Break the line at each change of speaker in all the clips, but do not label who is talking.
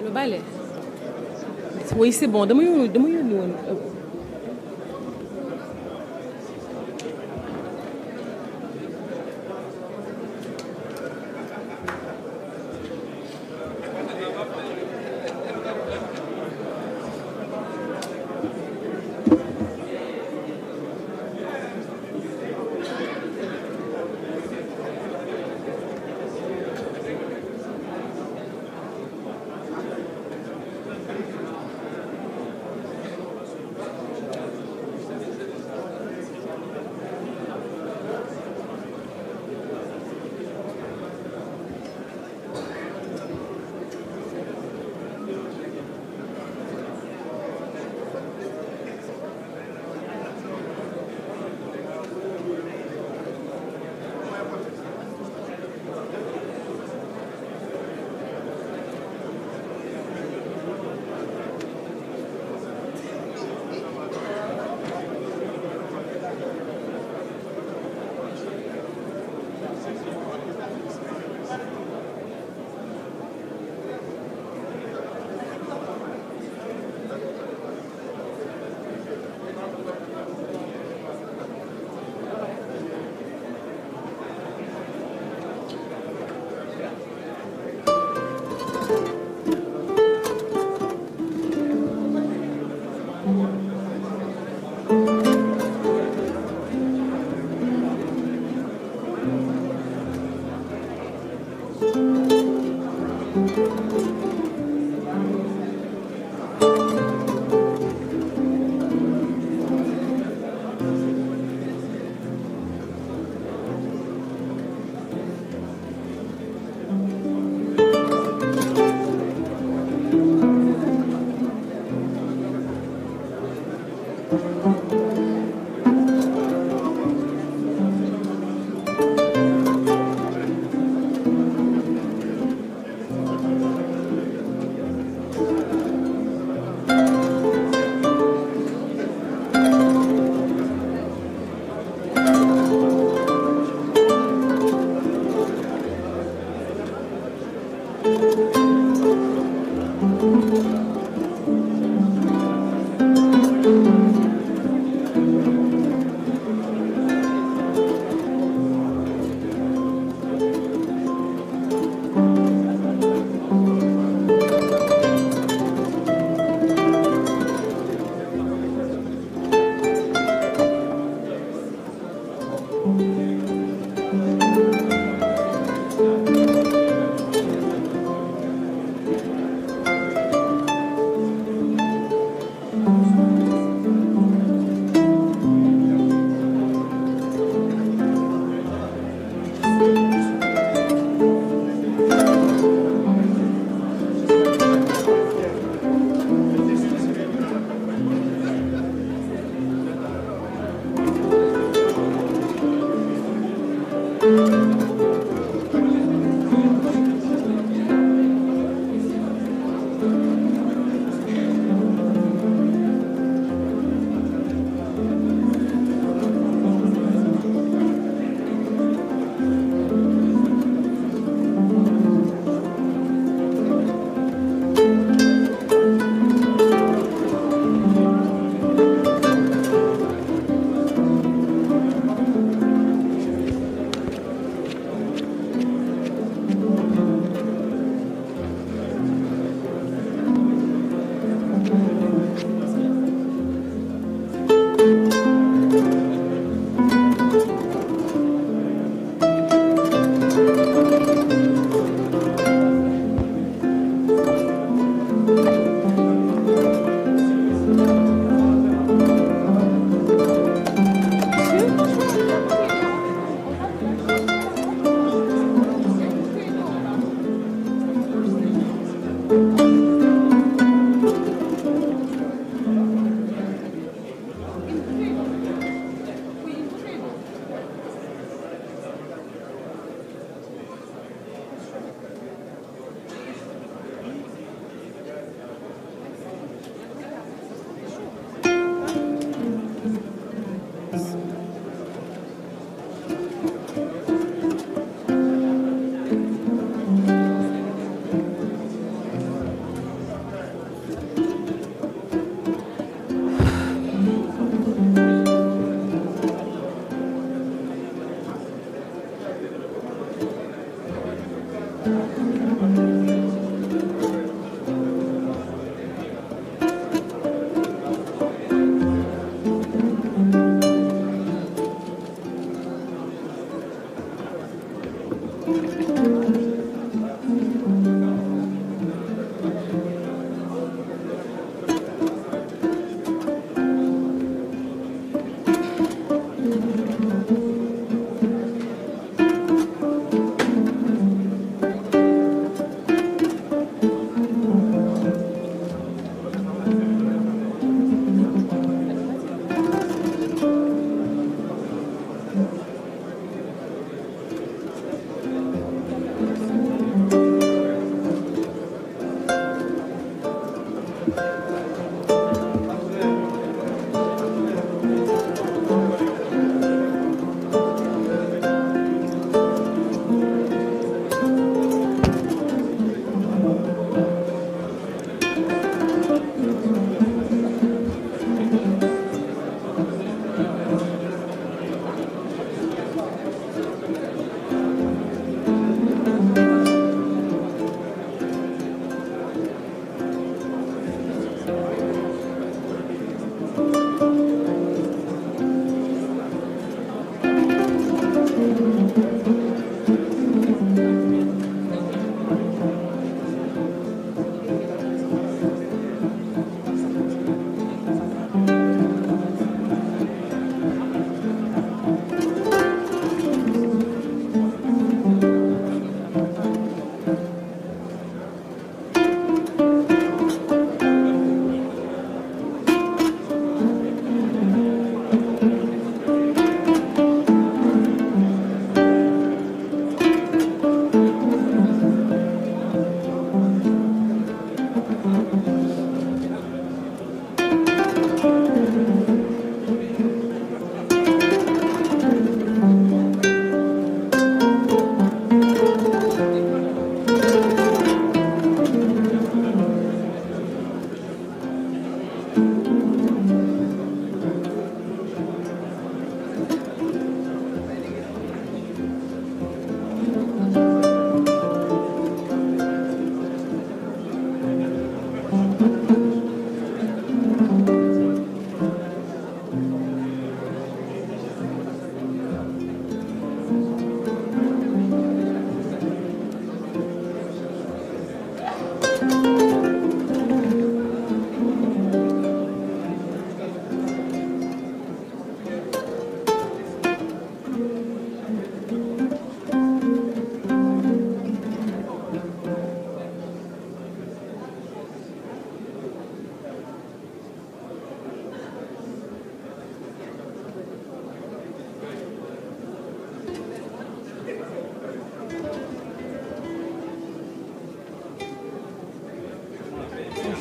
Le balai. Oui, c'est bon. Donne-moi une.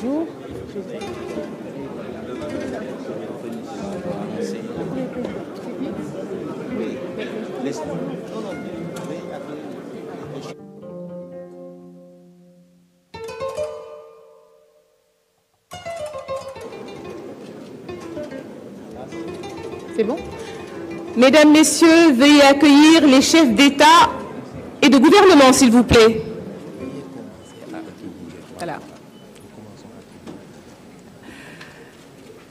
Bonjour. C'est bon? Mesdames, Messieurs, veuillez accueillir les chefs d'État et de gouvernement, s'il vous plaît. Voilà.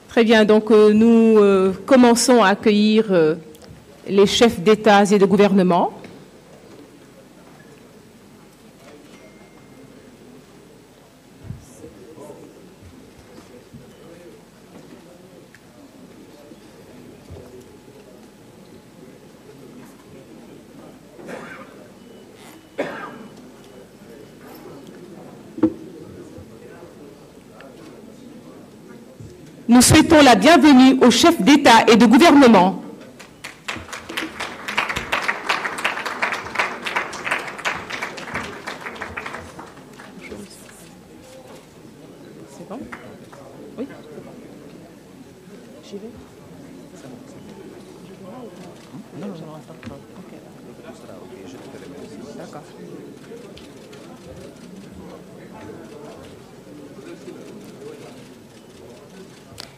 Très bien, donc nous commençons à accueillir les chefs d'État et de gouvernement. Nous souhaitons la bienvenue aux chefs d'État et de gouvernement. C'est bon? Oui? J'y vais? Non, attends. D'accord.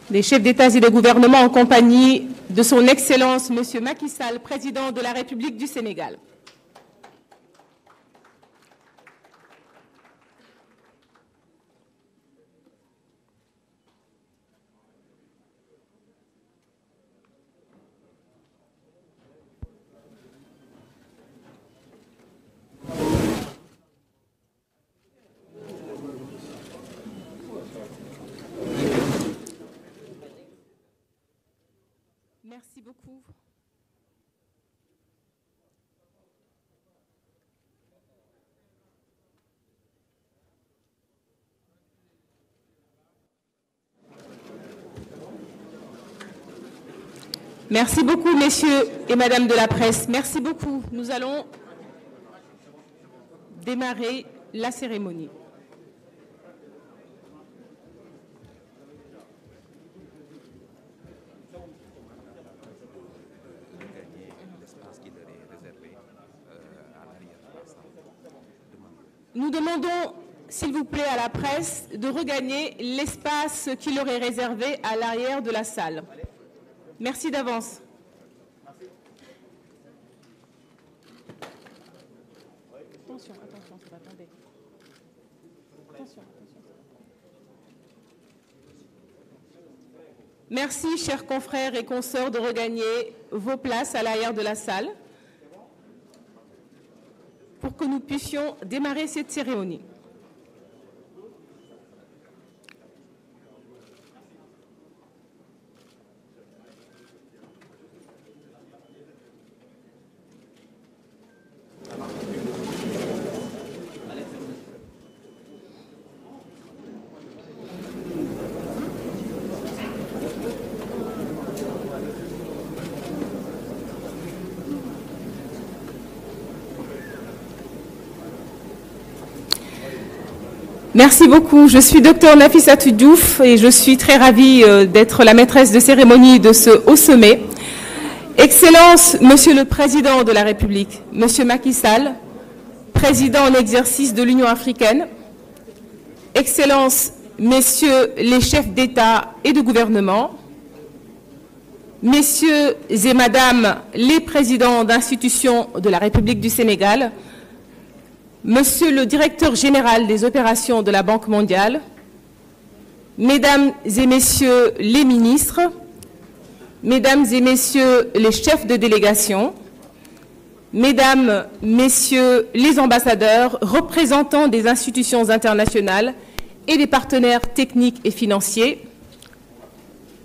Les chefs d'État et de gouvernement en compagnie de son Excellence M. Macky Sall, président de la République du Sénégal. Merci beaucoup. Merci beaucoup, messieurs et madame de la presse. Merci beaucoup. Nous allons démarrer la cérémonie. Nous demandons, s'il vous plaît, à la presse de regagner l'espace qui leur est réservé à l'arrière de la salle. Merci d'avance. Attention, attendez. Attention. Merci, chers confrères et consoeurs, de regagner vos places à l'arrière de la salle pour que nous puissions démarrer cette cérémonie. Merci beaucoup. Je suis Dr Nafissatou Diouf et je suis très ravie d'être la maîtresse de cérémonie de ce haut sommet. Excellence, Monsieur le Président de la République, Monsieur Macky Sall, Président en exercice de l'Union africaine, Excellence, Messieurs les chefs d'État et de gouvernement, Messieurs et Madame les présidents d'institutions de la République du Sénégal, Monsieur le directeur général des opérations de la Banque mondiale, Mesdames et Messieurs les ministres, Mesdames et Messieurs les chefs de délégation, Mesdames, Messieurs les ambassadeurs, représentants des institutions internationales et des partenaires techniques et financiers,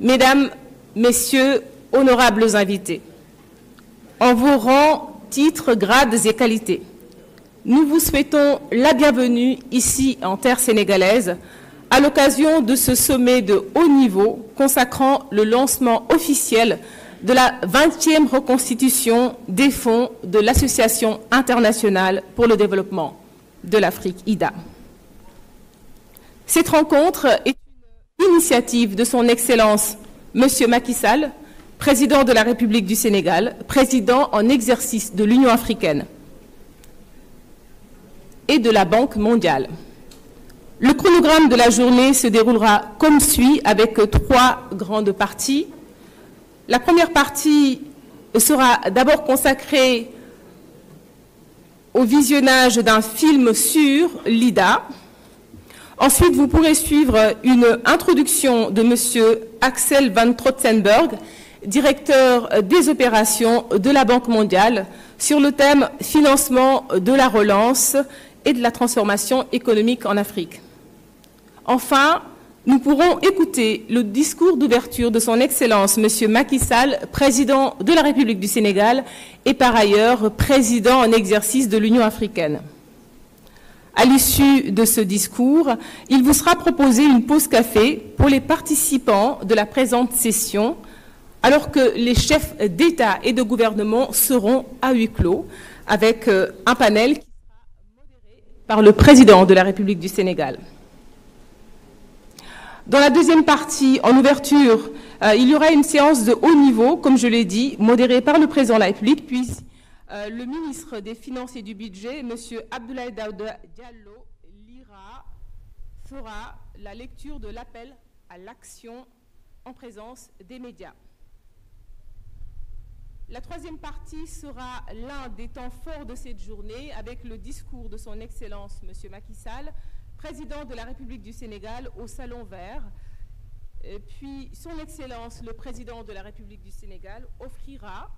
Mesdames, Messieurs, honorables invités, en vos rangs, titres, grades et qualités, nous vous souhaitons la bienvenue ici en terre sénégalaise à l'occasion de ce sommet de haut niveau consacrant le lancement officiel de la 20e reconstitution des fonds de l'Association internationale pour le développement de l'Afrique, IDA. Cette rencontre est une initiative de son Excellence Monsieur Macky Sall, Président de la République du Sénégal, Président en exercice de l'Union africaine et de la Banque mondiale. Le chronogramme de la journée se déroulera comme suit avec 3 grandes parties. La première partie sera d'abord consacrée au visionnage d'un film sur l'IDA. Ensuite, vous pourrez suivre une introduction de M. Axel van Trotzenberg, directeur des opérations de la Banque mondiale, sur le thème « Financement de la relance et de la transformation économique en Afrique ». Enfin, nous pourrons écouter le discours d'ouverture de son Excellence M. Macky Sall, Président de la République du Sénégal et par ailleurs Président en exercice de l'Union africaine. À l'issue de ce discours, il vous sera proposé une pause café pour les participants de la présente session, alors que les chefs d'État et de gouvernement seront à huis clos avec un panel qui sera modéré par le Président de la République du Sénégal. Dans la deuxième partie, en ouverture, il y aura une séance de haut niveau, comme je l'ai dit, modérée par le Président de la République, puis le ministre des Finances et du Budget, M. Abdoulaye Daouda Diallo, fera la lecture de l'appel à l'action en présence des médias. La troisième partie sera l'un des temps forts de cette journée avec le discours de son Excellence M. Macky Sall, Président de la République du Sénégal au Salon Vert. Puis son Excellence le Président de la République du Sénégal offrira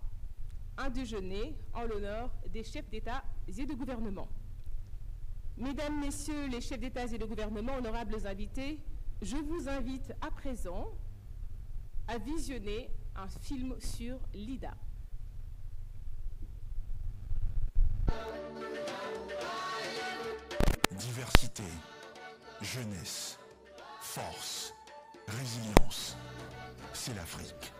un déjeuner en l'honneur des chefs d'État et de gouvernement. Mesdames, Messieurs les chefs d'État et de gouvernement, honorables invités, je vous invite à présent à visionner un film sur l'IDA.
Diversité, jeunesse, force, résilience, c'est l'Afrique.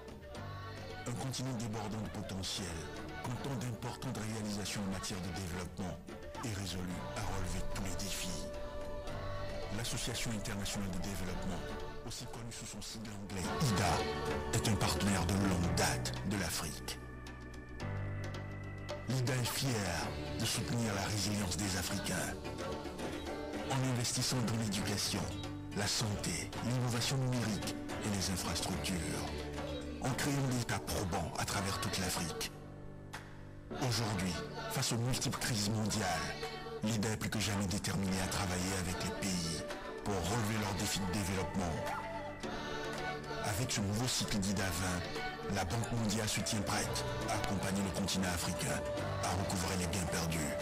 Un continent débordant de potentiel, comptant d'importantes réalisations en matière de développement et résolu à relever tous les défis. L'Association internationale de développement, aussi connue sous son sigle anglais IDA, est un partenaire de longue date de l'Afrique. L'IDA est fière de soutenir la résilience des Africains. en investissant dans l'éducation, la santé, l'innovation numérique et les infrastructures, en créant des États probants à travers toute l'Afrique. Aujourd'hui, face aux multiples crises mondiales, l'IDA est plus que jamais déterminée à travailler avec les pays pour relever leurs défis de développement. Avec ce nouveau cycle d'IDA 20, la Banque mondiale se tient prête à accompagner le continent africain à recouvrer les gains perdus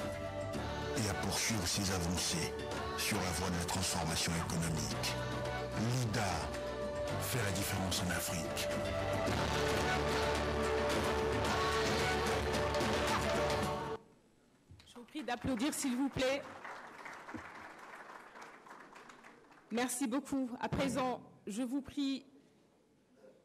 et à poursuivre ses avancées sur la voie de la transformation économique. L'IDA fait la différence en Afrique.
Je vous prie d'applaudir, s'il vous plaît. Merci beaucoup. À présent, je vous prie,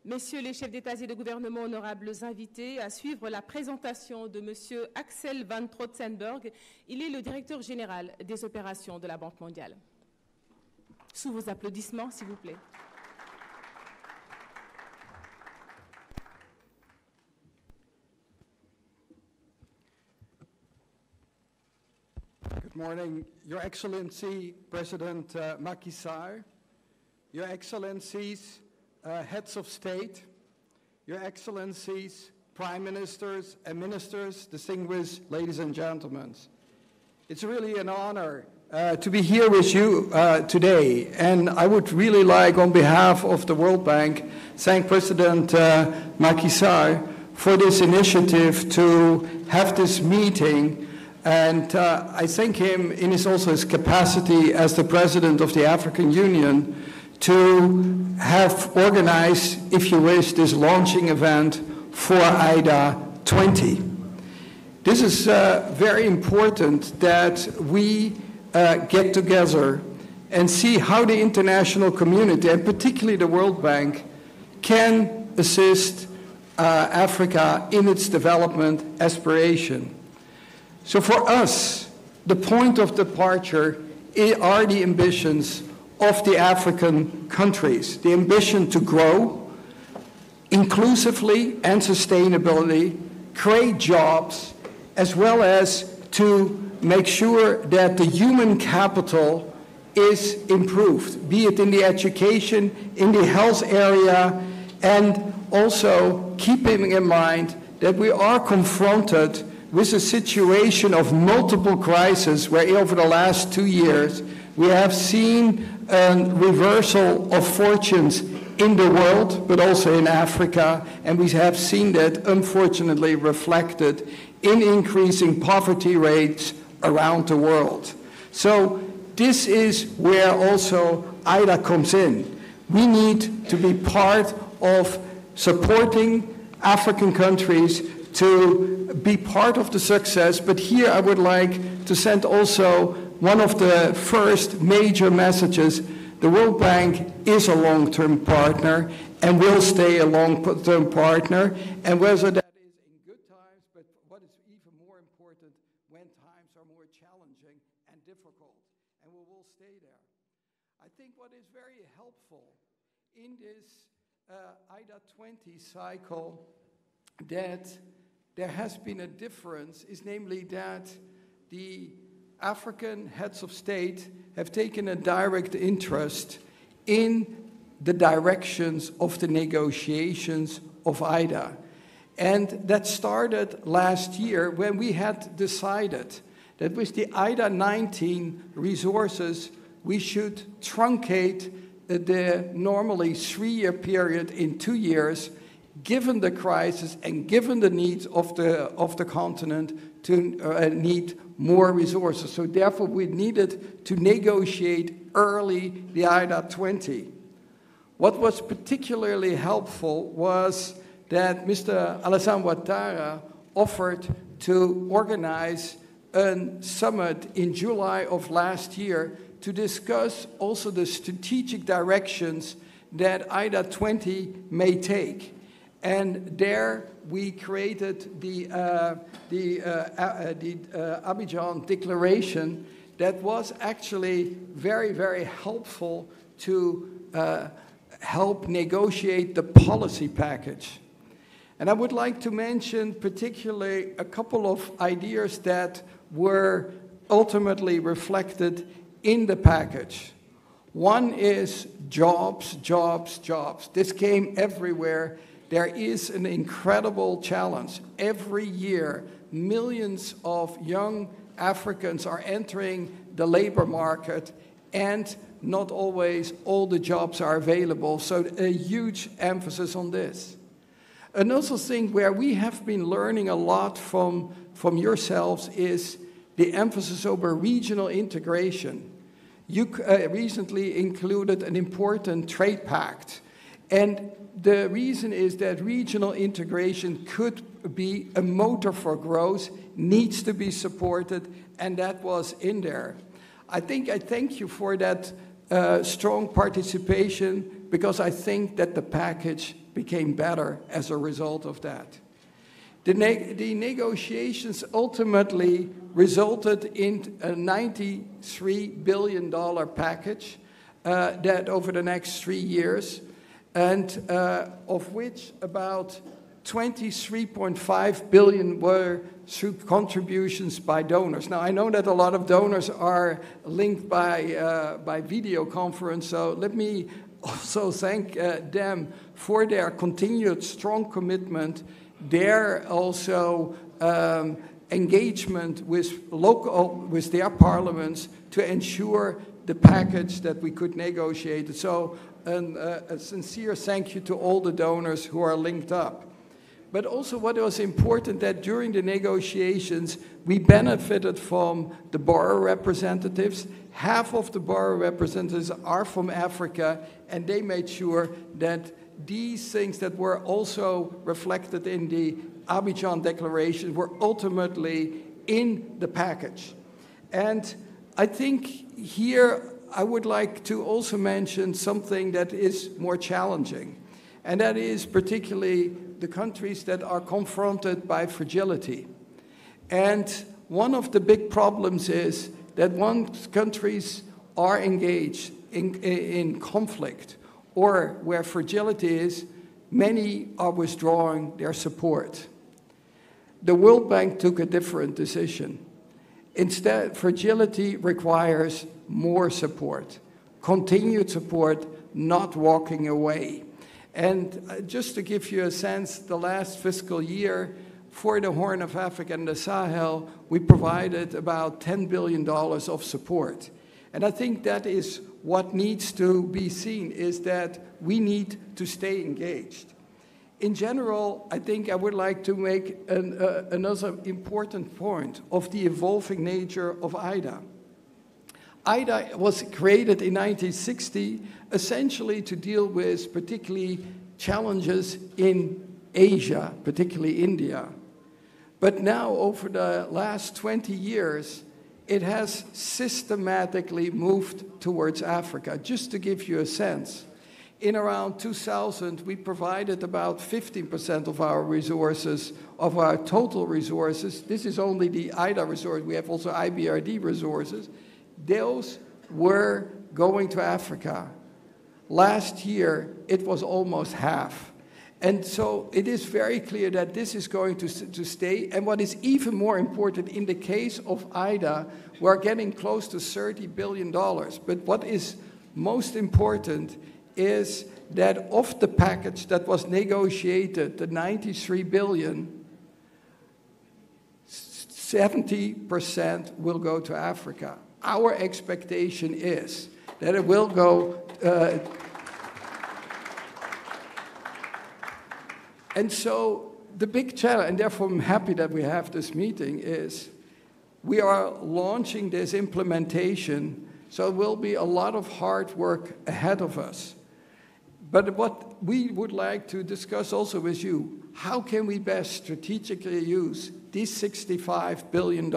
messieurs les chefs d'État et de gouvernement, honorables invités, à suivre la présentation de monsieur Axel van Trotzenberg. Il est le directeur général des opérations de la Banque mondiale. Sous vos applaudissements, s'il vous plaît.
Good morning, Your Excellency, President Macky Sall, Your Excellencies, Heads of State, Your Excellencies, Prime Ministers and Ministers, distinguished ladies and gentlemen. It's really an honor to be here with you today, and I would really like, on behalf of the World Bank, thank President Macky Sall for this initiative to have this meeting. And I thank him in his capacity as the President of the African Union to have organized, if you wish, this launching event for IDA 20. This is very important that we get together and see how the international community, and particularly the World Bank, can assist Africa in its development aspiration. So for us, the point of departure are the ambitions of the African countries, the ambition to grow inclusively and sustainably, create jobs, as well as to make sure that the human capital is improved, be it in the education, in the health area, and also keeping in mind that we are confronted with a situation of multiple crises where over the last 2 years we have seen a reversal of fortunes in the world, but also in Africa, and we have seen that unfortunately reflected in increasing poverty rates around the world. So this is where also IDA comes in. We need to be part of supporting African countries to be part of the success, but here I would like to send also one of the first major messages. The World Bank is a long-term partner and will stay a long-term partner, and whether that is in good times, but what is even more important, when times are more challenging and difficult, and we will stay there. I think what is very helpful in this IDA 20 cycle that there has been a difference is namely that the African heads of state have taken a direct interest in the directions of the negotiations of IDA. And that started last year when we had decided that with the IDA 19 resources, we should truncate the normally 3-year period in 2 years, given the crisis and given the needs of the continent to need more resources. So therefore we needed to negotiate early the IDA 20. What was particularly helpful was that Mr. Alassane Ouattara offered to organize a summit in July of last year to discuss also the strategic directions that IDA 20 may take. And there we created the Abidjan Declaration that was actually very, very helpful to help negotiate the policy package. And I would like to mention particularly a couple of ideas that were ultimately reflected in the package. One is jobs, jobs, jobs. This came everywhere. There is an incredible challenge. Every year, millions of young Africans are entering the labor market, and not always all the jobs are available. So a huge emphasis on this. Another thing where we have been learning a lot from yourselves is the emphasis over regional integration. You recently included an important trade pact, and the reason is that regional integration could be a motor for growth, needs to be supported, and that was in there. I thank you for that strong participation, because I think that the package became better as a result of that. The negotiations ultimately resulted in a $93 billion package that over the next 3 years, and of which about 23.5 billion were through contributions by donors. Now, I know that a lot of donors are linked by video conference, so let me also thank them for their continued strong commitment, their also engagement with their parliaments to ensure the package that we could negotiate. So a sincere thank you to all the donors who are linked up. But also what was important, that during the negotiations, we benefited from the borrower representatives. Half of the borrower representatives are from Africa, and they made sure that these things that were also reflected in the Abidjan Declaration were ultimately in the package. And I think here I would like to also mention something that is more challenging, and that is particularly the countries that are confronted by fragility. And one of the big problems is that once countries are engaged in conflict or where fragility is, many are withdrawing their support. The World Bank took a different decision. Instead, fragility requires more support, continued support, not walking away. And just to give you a sense, the last fiscal year for the Horn of Africa and the Sahel, we provided about $10 billion of support. And I think that is what needs to be seen, is that we need to stay engaged. In general, I think I would like to make another important point of the evolving nature of IDA. IDA was created in 1960 essentially to deal with particularly challenges in Asia, particularly India. But now, over the last 20 years, it has systematically moved towards Africa. Just to give you a sense, in around 2000, we provided about 15% of our resources, of our total resources. This is only the IDA resource. We have also IBRD resources. Those were going to Africa. Last year, it was almost half. And so it is very clear that this is going to stay. And what is even more important, in the case of IDA, we're getting close to $30 billion. But what is most important is that of the package that was negotiated, the $93 billion, 70% will go to Africa. Our expectation is that it will go, and so the big challenge, and therefore I'm happy that we have this meeting, is we are launching this implementation, so it will be a lot of hard work ahead of us. But what we would like to discuss also with you, how can we best strategically use these $65 billion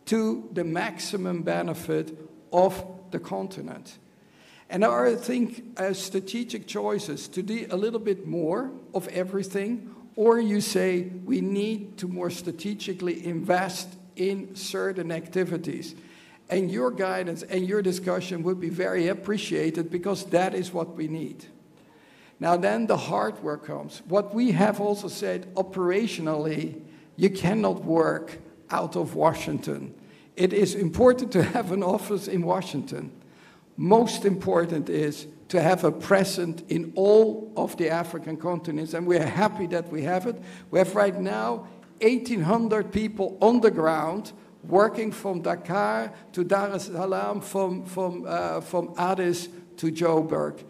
to the maximum benefit of the continent? And I think as strategic choices to do a little bit more of everything, or you say we need to more strategically invest in certain activities. And your guidance and your discussion would be very appreciated, because that is what we need. Now then the hard work comes. What we have also said, operationally, you cannot work out of Washington. It is important to have an office in Washington. Most important is to have a presence in all of the African continents, and we're happy that we have it. We have right now 1,800 people on the ground working from Dakar to Dar es Salaam, from Addis to Joburg.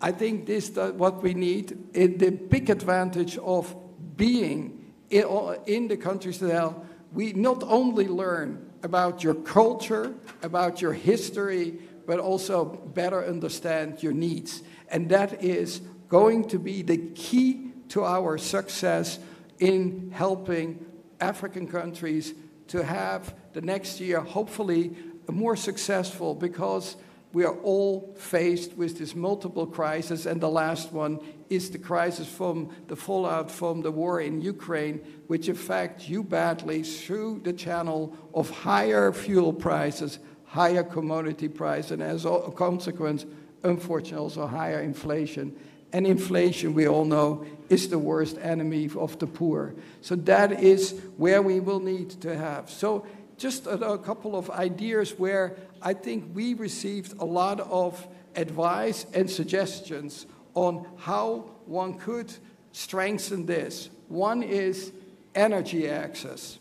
I think this is what we need. The big advantage of being in the countries that we not only learn about your culture, about your history, but also better understand your needs. And that is going to be the key to our success in helping African countries to have the next year, hopefully, more successful, because we are all faced with this multiple crisis, and the last one is the crisis from the fallout from the war in Ukraine, which affects you badly through the channel of higher fuel prices, higher commodity price, and as a consequence, unfortunately, also higher inflation. And inflation, we all know, is the worst enemy of the poor. So that is where we will need to have. So just a couple of ideas where I think we received a lot of advice and suggestions on how one could strengthen this. One is energy access.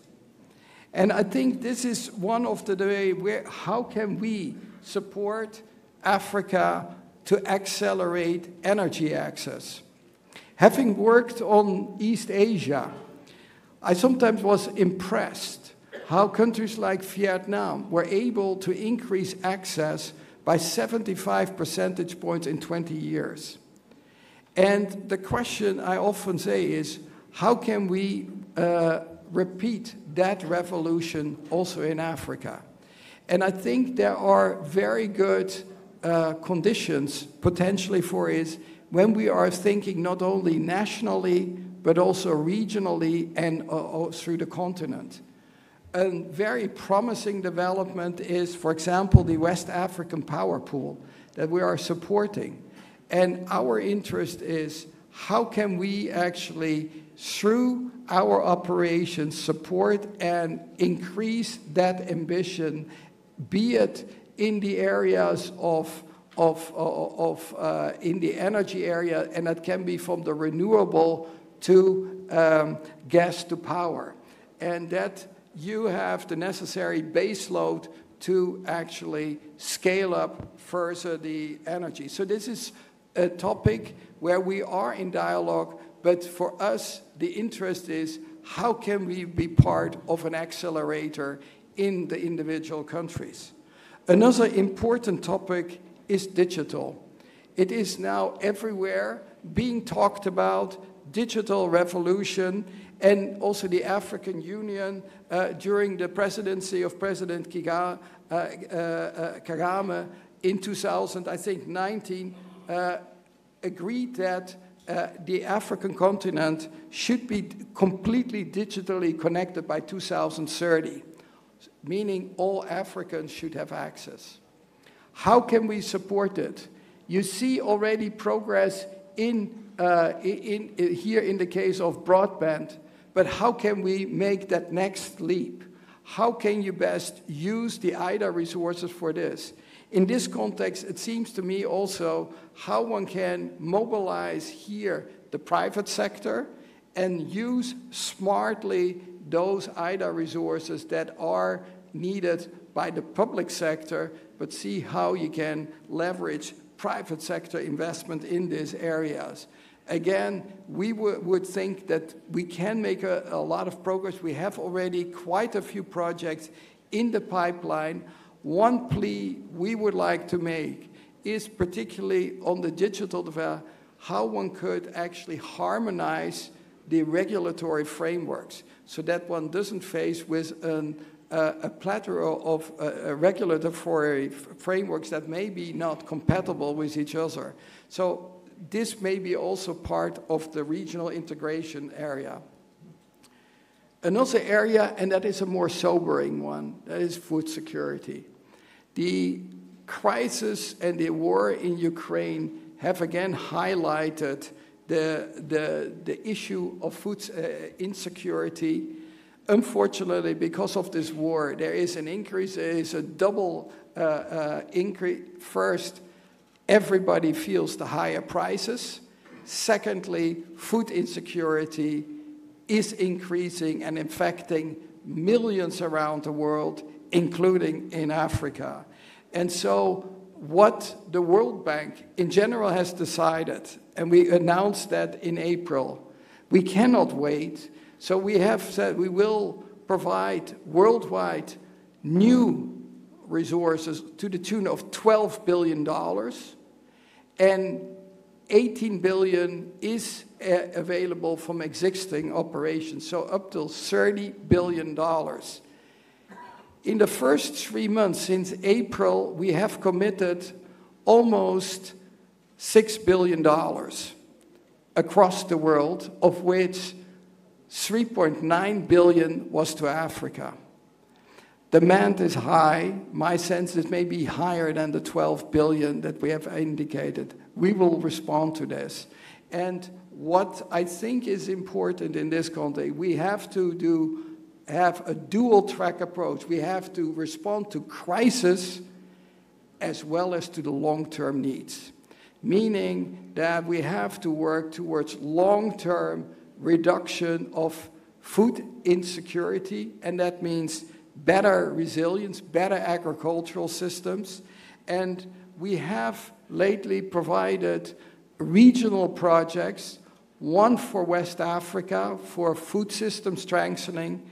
And I think this is one of the ways where how can we support Africa to accelerate energy access. Having worked on East Asia, I sometimes was impressed how countries like Vietnam were able to increase access by 75 percentage points in 20 years. And the question I often say is, how can we repeat that revolution also in Africa? And I think there are very good conditions potentially for it when we are thinking not only nationally, but also regionally and through the continent. A very promising development is, for example, the West African power pool that we are supporting. And our interest is how can we actually, through our operations, support and increase that ambition, be it in the areas in the energy area, and that can be from the renewable to gas to power. And that you have the necessary base load to actually scale up further the energy. So this is a topic where we are in dialogue, but for us, the interest is how can we be part of an accelerator in the individual countries. Another important topic is digital. It is now everywhere being talked about, digital revolution, and also the African Union during the presidency of President Kagame in 2019 agreed that the African continent should be completely digitally connected by 2030, meaning all Africans should have access. How can we support it? You see already progress here in the case of broadband, but how can we make that next leap? How can you best use the IDA resources for this? In this context, it seems to me also how one can mobilize here the private sector and use smartly those IDA resources that are needed by the public sector, but see how you can leverage private sector investment in these areas. Again, we would think that we can make a lot of progress. We have already quite a few projects in the pipeline. One plea we would like to make is particularly on the digital development, how one could actually harmonize the regulatory frameworks so that one doesn't face with a plethora of regulatory frameworks that may be not compatible with each other. So this may be also part of the regional integration area. Another area, and that is a more sobering one, that is food security. The crisis and the war in Ukraine have again highlighted the issue of food insecurity. Unfortunately, because of this war, there is an increase, there is a double increase. First, everybody feels the higher prices. Secondly, food insecurity is increasing and infecting millions around the world, including in Africa. And so what the World Bank in general has decided, and we announced that in April, we cannot wait. So we have said we will provide worldwide new resources to the tune of $12 billion, and 18 billion is available from existing operations, so up to $30 billion. In the first 3 months since April, we have committed almost $6 billion across the world, of which 3.9 billion was to Africa. Demand is high. My sense is maybe higher than the 12 billion that we have indicated. We will respond to this. And what I think is important in this context, we have to have a dual track approach. We have to respond to crisis as well as to the long-term needs, meaning that we have to work towards long-term reduction of food insecurity, and that means better resilience, better agricultural systems. And we have lately provided regional projects, one for West Africa for food system strengthening,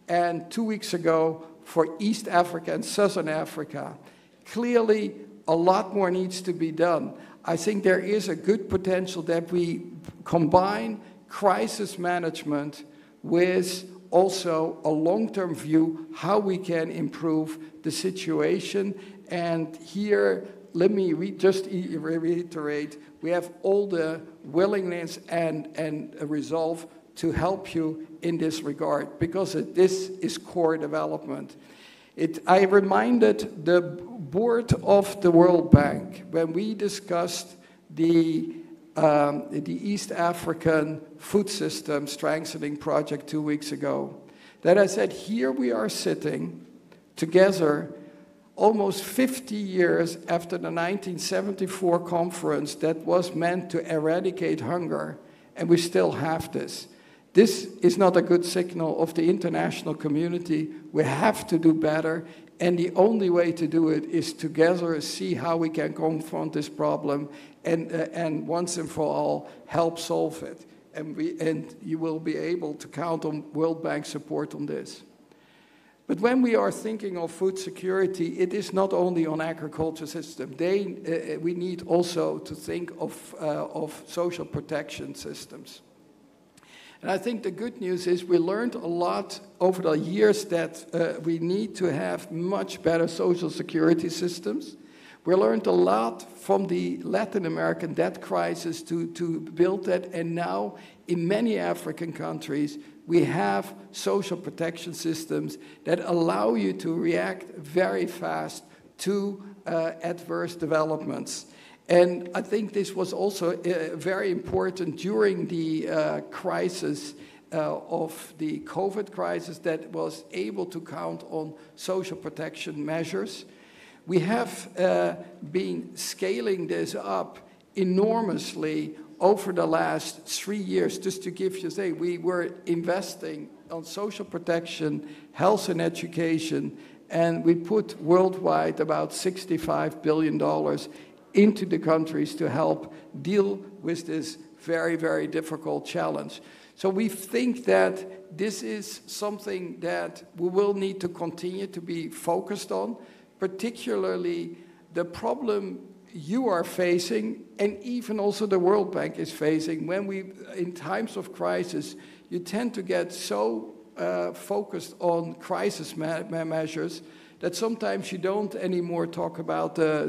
and 2 weeks ago for East Africa and Southern Africa. Clearly, a lot more needs to be done. I think there is a good potential that we combine crisis management with also a long-term view, how we can improve the situation. And here, let me just reiterate, we have all the willingness and resolve to help you in this regard, because this is core development. I reminded the board of the World Bank when we discussed the East African food system strengthening project 2 weeks ago, that I said, here we are sitting together almost 50 years after the 1974 conference that was meant to eradicate hunger, and we still have this. This is not a good signal of the international community. We have to do better, and the only way to do it is together see how we can confront this problem and once and for all help solve it. And you will be able to count on World Bank support on this. But when we are thinking of food security, it is not only on agriculture system. We need also to think of social protection systems. And I think the good news is we learned a lot over the years that we need to have much better social security systems. We learned a lot from the Latin American debt crisis to build that, and now in many African countries we have social protection systems that allow you to react very fast to adverse developments. And I think this was also very important during the crisis of the COVID crisis, that was able to count on social protection measures. We have been scaling this up enormously over the last 3 years. Just to give you, we were investing on social protection, health and education, and we put worldwide about $65 billion into the countries to help deal with this very, very difficult challenge. So we think that this is something that we will need to continue to be focused on, particularly the problem you are facing, and even also the World Bank is facing. In times of crisis, you tend to get so focused on crisis measures that sometimes you don't anymore talk about the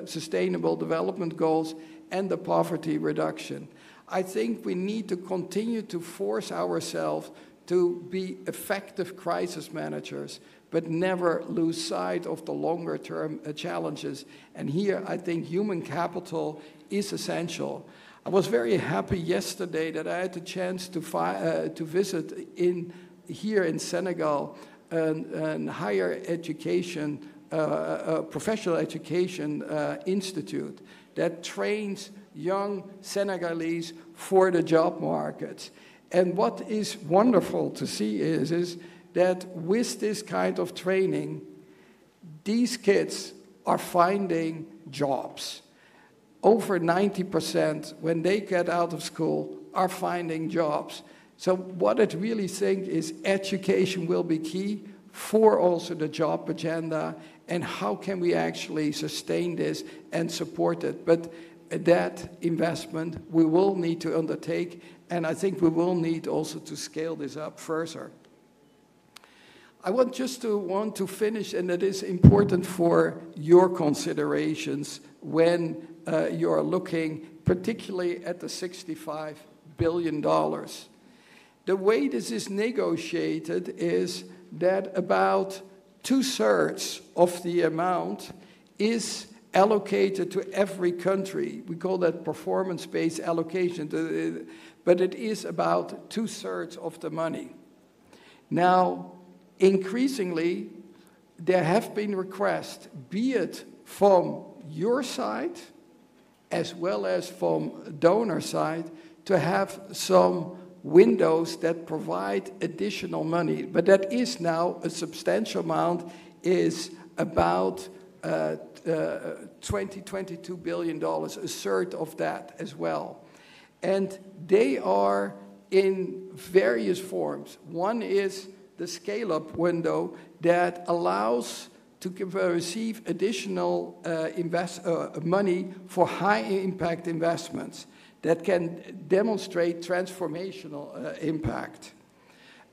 sustainable development goals and the poverty reduction. I think we need to continue to force ourselves to be effective crisis managers, but never lose sight of the longer-term challenges. And here, I think human capital is essential. I was very happy yesterday that I had the chance to visit in here in Senegal a higher education, professional education institute that trains young Senegalese for the job market. And what is wonderful to see is that with this kind of training, these kids are finding jobs. Over 90% when they get out of school are finding jobs. So what I really think is education will be key for also the job agenda, and how can we actually sustain this and support it. But that investment we will need to undertake, and I think we will need also to scale this up further. I want to finish, and it is important for your considerations when you are looking particularly at the $65 billion. The way this is negotiated is that about 2/3 of the amount is allocated to every country. We call that performance-based allocation, but it is about 2/3 of the money. Now, increasingly, there have been requests, be it from your side as well as from donor side, to have some windows that provide additional money. But that is now a substantial amount, is about $22 billion, a third of that as well. And they are in various forms. One is the scale-up window that allows to receive additional money for high-impact investments that can demonstrate transformational impact.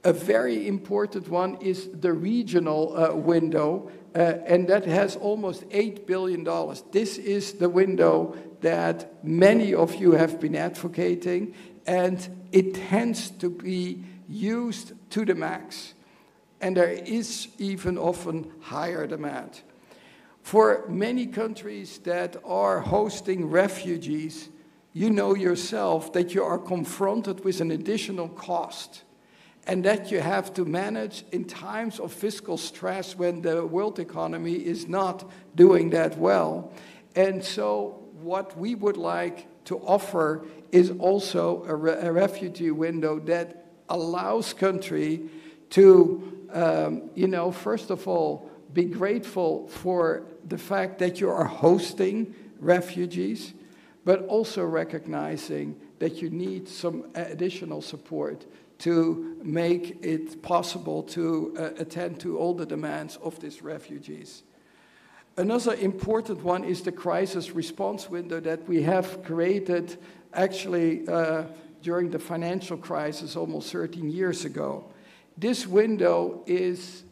A very important one is the regional window, and that has almost $8 billion. This is the window that many of you have been advocating, and it tends to be used to the max. And there is even often higher demand. For many countries that are hosting refugees, you know yourself that you are confronted with an additional cost, and that you have to manage in times of fiscal stress when the world economy is not doing that well. And so what we would like to offer is also a refugee window that allows country to, first of all, be grateful for the fact that you are hosting refugees, but also recognizing that you need some additional support to make it possible to attend to all the demands of these refugees. Another important one is the crisis response window that we have created actually during the financial crisis almost 13 years ago. This window is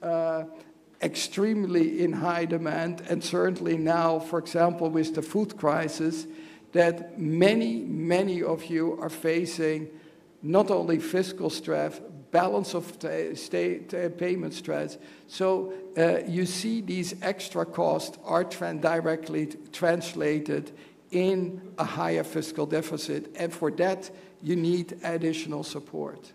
extremely in high demand, and certainly now, for example, with the food crisis, that many of you are facing not only fiscal stress, balance of state payment stress. So you see these extra costs are directly translated in a higher fiscal deficit, and for that you need additional support.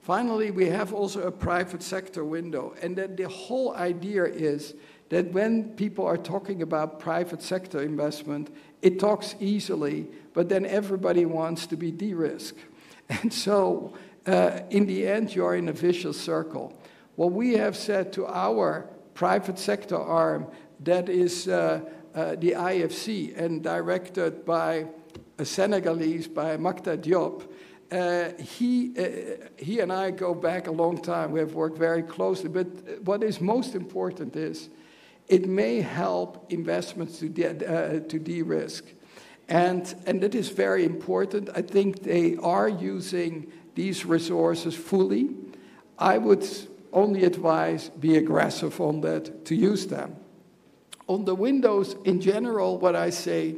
Finally, we have also a private sector window, and then the whole idea is that when people are talking about private sector investment, it talks easily, but then everybody wants to be de-risked. And so, in the end, you are in a vicious circle. What we have said to our private sector arm, that is the IFC, and directed by a Senegalese, by Makta Diop, he and I go back a long time. We have worked very closely. But what is most important is it may help investments to de-risk. And that is very important. I think they are using these resources fully. I would only advise be aggressive on that, to use them. On the windows in general, what I say,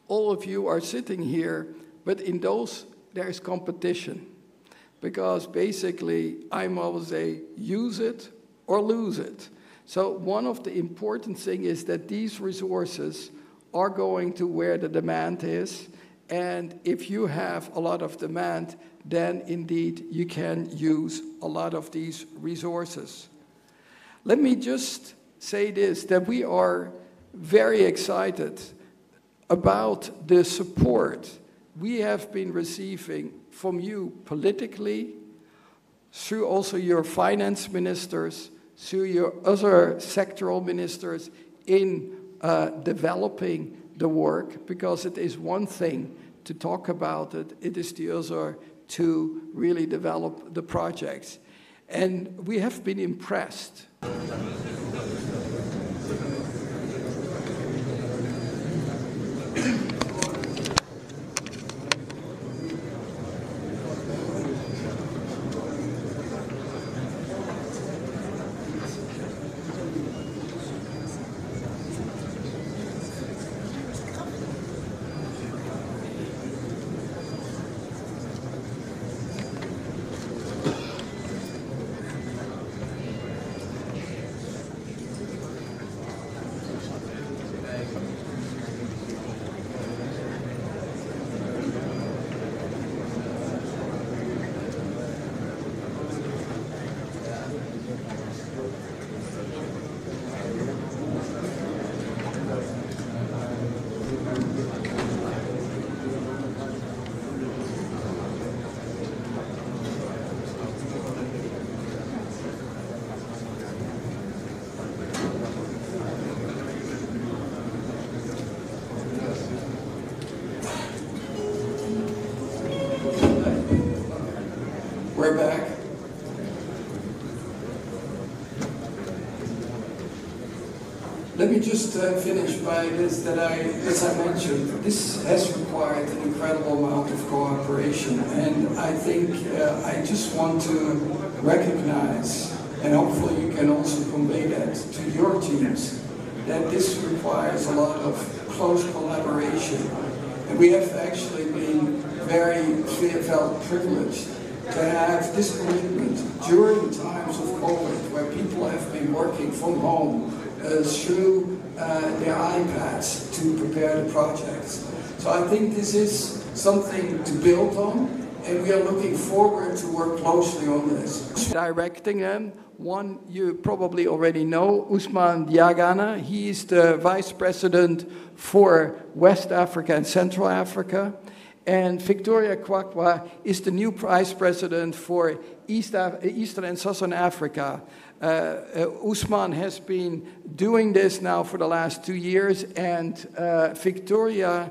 all of you are sitting here, but in those there is competition. Because basically, I'm always a use it or lose it. So one of the important things is that these resources are going to where the demand is, And if you have a lot of demand, then indeed you can use a lot of these resources. Let me just say this, that we are very excited about the support we have been receiving from you politically, through also your finance ministers, through your other sectoral ministers in developing the work, because it is one thing to talk about it, it is the other to really develop the projects. And we have been impressed. We're back. Let me just finish by this, that as I mentioned, this has required an incredible amount of cooperation, and I think I just want to recognize, and hopefully you can also convey that to your teams, that this requires a lot of close collaboration. And we have actually been felt privileged to have this commitment during times of COVID, where people have been working from home through their iPads to prepare the projects. So I think this is something to build on, and we are looking forward to work closely on this. Directing them, one you probably already know, Ousmane Diagana. He is the Vice President for West Africa and Central Africa. And Victoria Kwakwa is the new Vice President for Eastern and Southern Africa. Ousmane has been doing this now for the last 2 years, and Victoria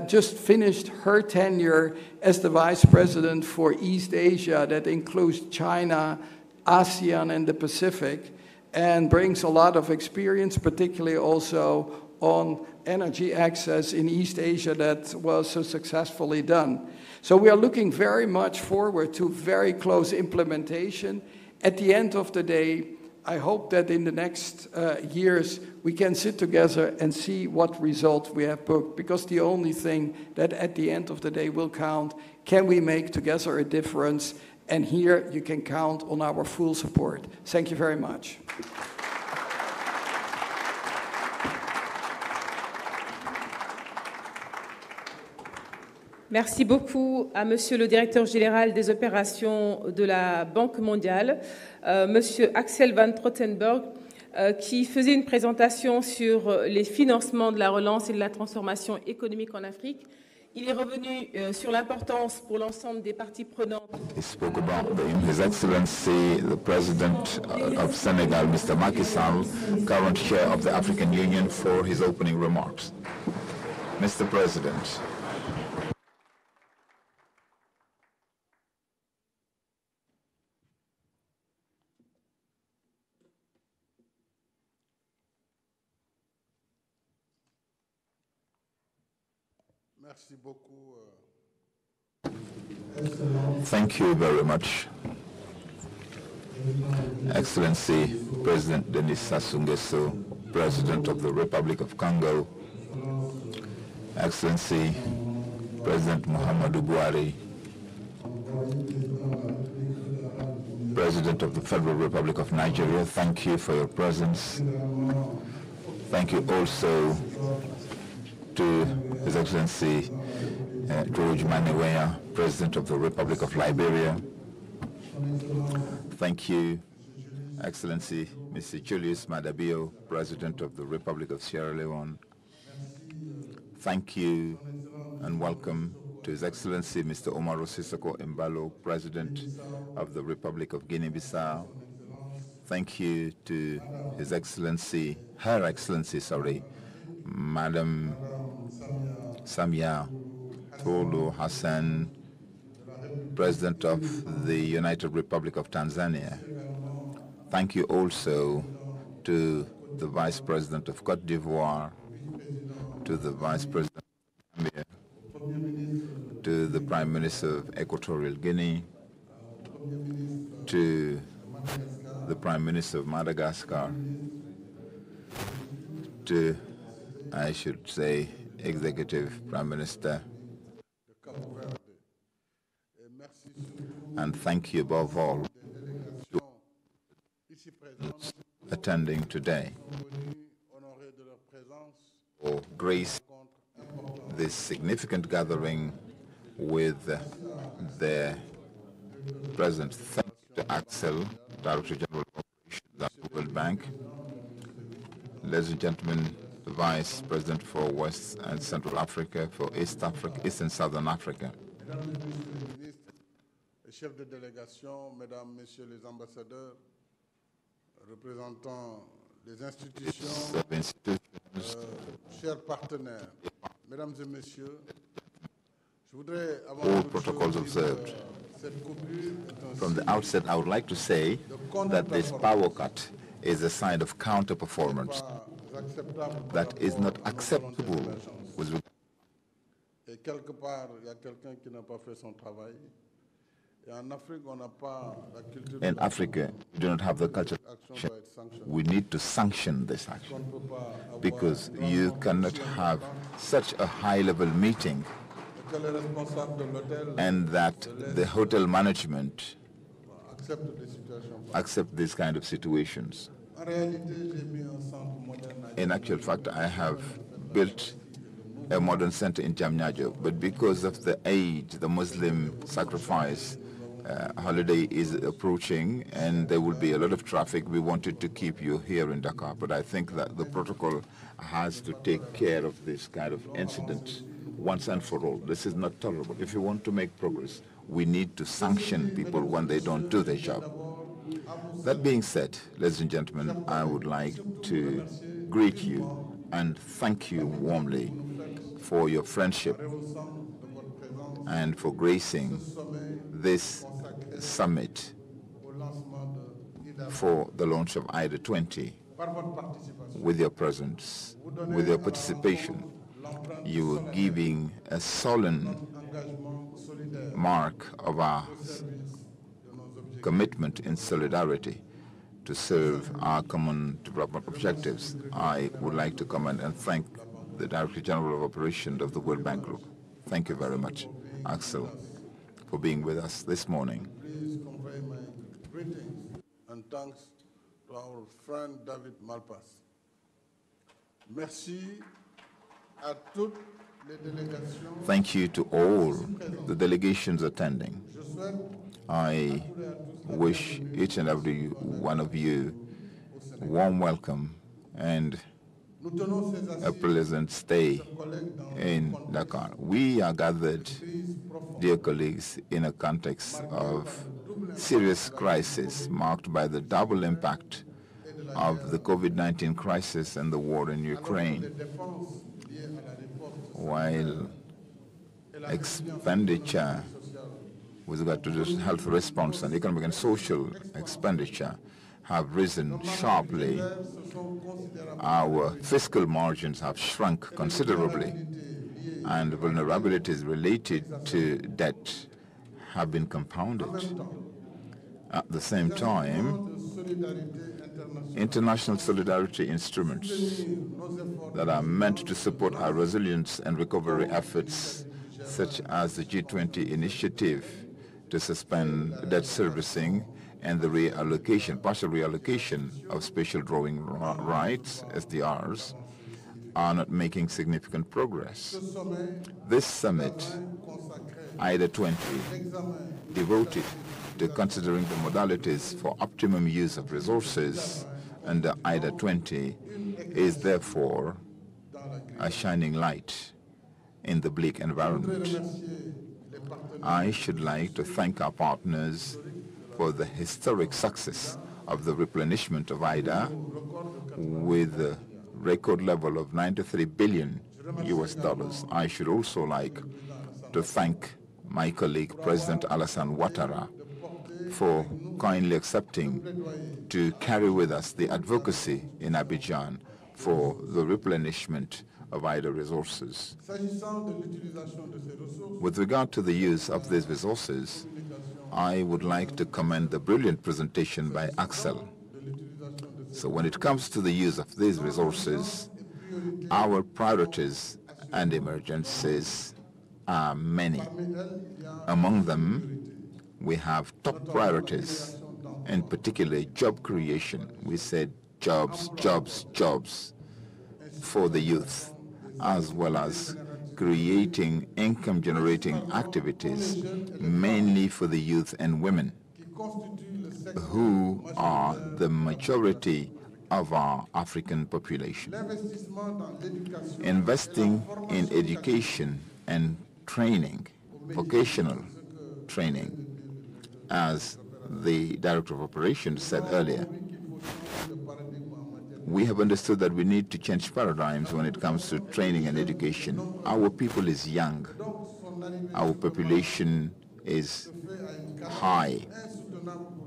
just finished her tenure as the Vice President for East Asia, that includes China, ASEAN, and the Pacific, and brings a lot of experience, particularly also on energy access in East Asia that was so successfully done. So we are looking very much forward to very close implementation. At the end of the day, I hope that in the next years we can sit together and see what result we have booked, because the only thing that at the end of the day will count, can we make together a difference? And here you can count on our full support. Thank you very much.
Merci beaucoup à Monsieur le Directeur Général des Opérations de la Banque mondiale, Monsieur Axel van Trottenberg, qui faisait une présentation sur les financements de la relance et de la transformation économique en Afrique. Il est revenu sur l'importance pour l'ensemble des parties prenantes.
He spoke about His Excellency, the President of Senegal, Mr. Macky Sall, current chair of the African Union, for his opening remarks. Mr. President. Thank you very much, Excellency President Denis Sassou Nguesso, President of the Republic of Congo, Excellency President Muhammadu Buhari, President of the Federal Republic of Nigeria. Thank you for your presence. Thank you also to His Excellency George Manuel, President of the Republic of Liberia. Thank you, Excellency Mr. Julius Madabio, President of the Republic of Sierra Leone. Thank you and welcome to His Excellency Mr. Omaro Sissoko Embalo, President of the Republic of Guinea-Bissau. Thank you to His Excellency, Her Excellency, Madam Samia Suluhu Hassan, President of the United Republic of Tanzania. Thank you also to the Vice President of Côte d'Ivoire, to the Vice President of Zambia, to the Prime Minister of Equatorial Guinea, to the Prime Minister of Madagascar, to, I should say, Executive Prime Minister, and thank you above all to attending today for grace this significant gathering with their President. Thank you to Axel, Director General of Operations at the World Bank. Ladies and gentlemen, the Vice President for West and Central Africa, for East Africa, East and Southern Africa.
Chefs de délégation, mesdames, messieurs les ambassadeurs, représentants des institutions, chers partenaires, mesdames et messieurs, je voudrais
all protocols observed. From the outset, I would like to say that this power cut is a sign of counter-performance that is not acceptable with regard.
Et quelque part, il y a quelqu'un qui n'a pas fait son travail.
In Africa, we do not have the culture of action. We need to sanction this action because you cannot have such a high-level meeting and that the hotel management accept these kind of situations. In actual fact, I have built a modern center in Jamnyajo, but because of the Eid, the Muslim sacrifice, holiday is approaching and there will be a lot of traffic. We wanted to keep you here in Dakar, but I think that the protocol has to take care of this kind of incident once and for all. This is not tolerable. If you want to make progress, we need to sanction people when they don't do their job. That being said, ladies and gentlemen, I would like to greet you and thank you warmly for your friendship and for gracing this summit for the launch of IDA 20. With your presence, with your participation, you are giving a solemn mark of our commitment in solidarity to serve our common development objectives. I would like to commend and thank the Director General of Operations of the World Bank Group. Thank you very much, Axel, for being with us this morning.
Please convey my greetings and thanks to our friend David Malpass. Merci à toutes les délégations.
Thank you to all the delegations attending. I wish each and every one of you a warm welcome and a pleasant stay in Dakar. We are gathered, dear colleagues, in a context of serious crisis marked by the double impact of the COVID-19 crisis and the war in Ukraine. While expenditure with regard to the health response and economic and social expenditure have risen sharply, our fiscal margins have shrunk considerably, and vulnerabilities related to debt have been compounded. At the same time, international solidarity instruments that are meant to support our resilience and recovery efforts, such as the G20 initiative to suspend debt servicing and the reallocation, partial reallocation of special drawing rights, SDRs, are not making significant progress. This summit, IDA 20, devoted to considering the modalities for optimum use of resources under IDA 20, is therefore a shining light in the bleak environment. I should like to thank our partners for the historic success of the replenishment of IDA with a record level of $93 billion. I should also like to thank my colleague, President Alassane Ouattara, for kindly accepting to carry with us the advocacy in Abidjan for the replenishment of IDA resources. With regard to the use of these resources, I would like to commend the brilliant presentation by Axel. So when it comes to the use of these resources, our priorities and emergencies are many. Among them, we have top priorities, and particularly job creation. We said jobs, jobs, jobs for the youth, as well as creating income-generating activities, mainly for the youth and women, who are the majority of our African population. Investing in education and training, vocational training, as the Director of Operations said earlier. We have understood that we need to change paradigms when it comes to training and education. Our people is young. Our population is high.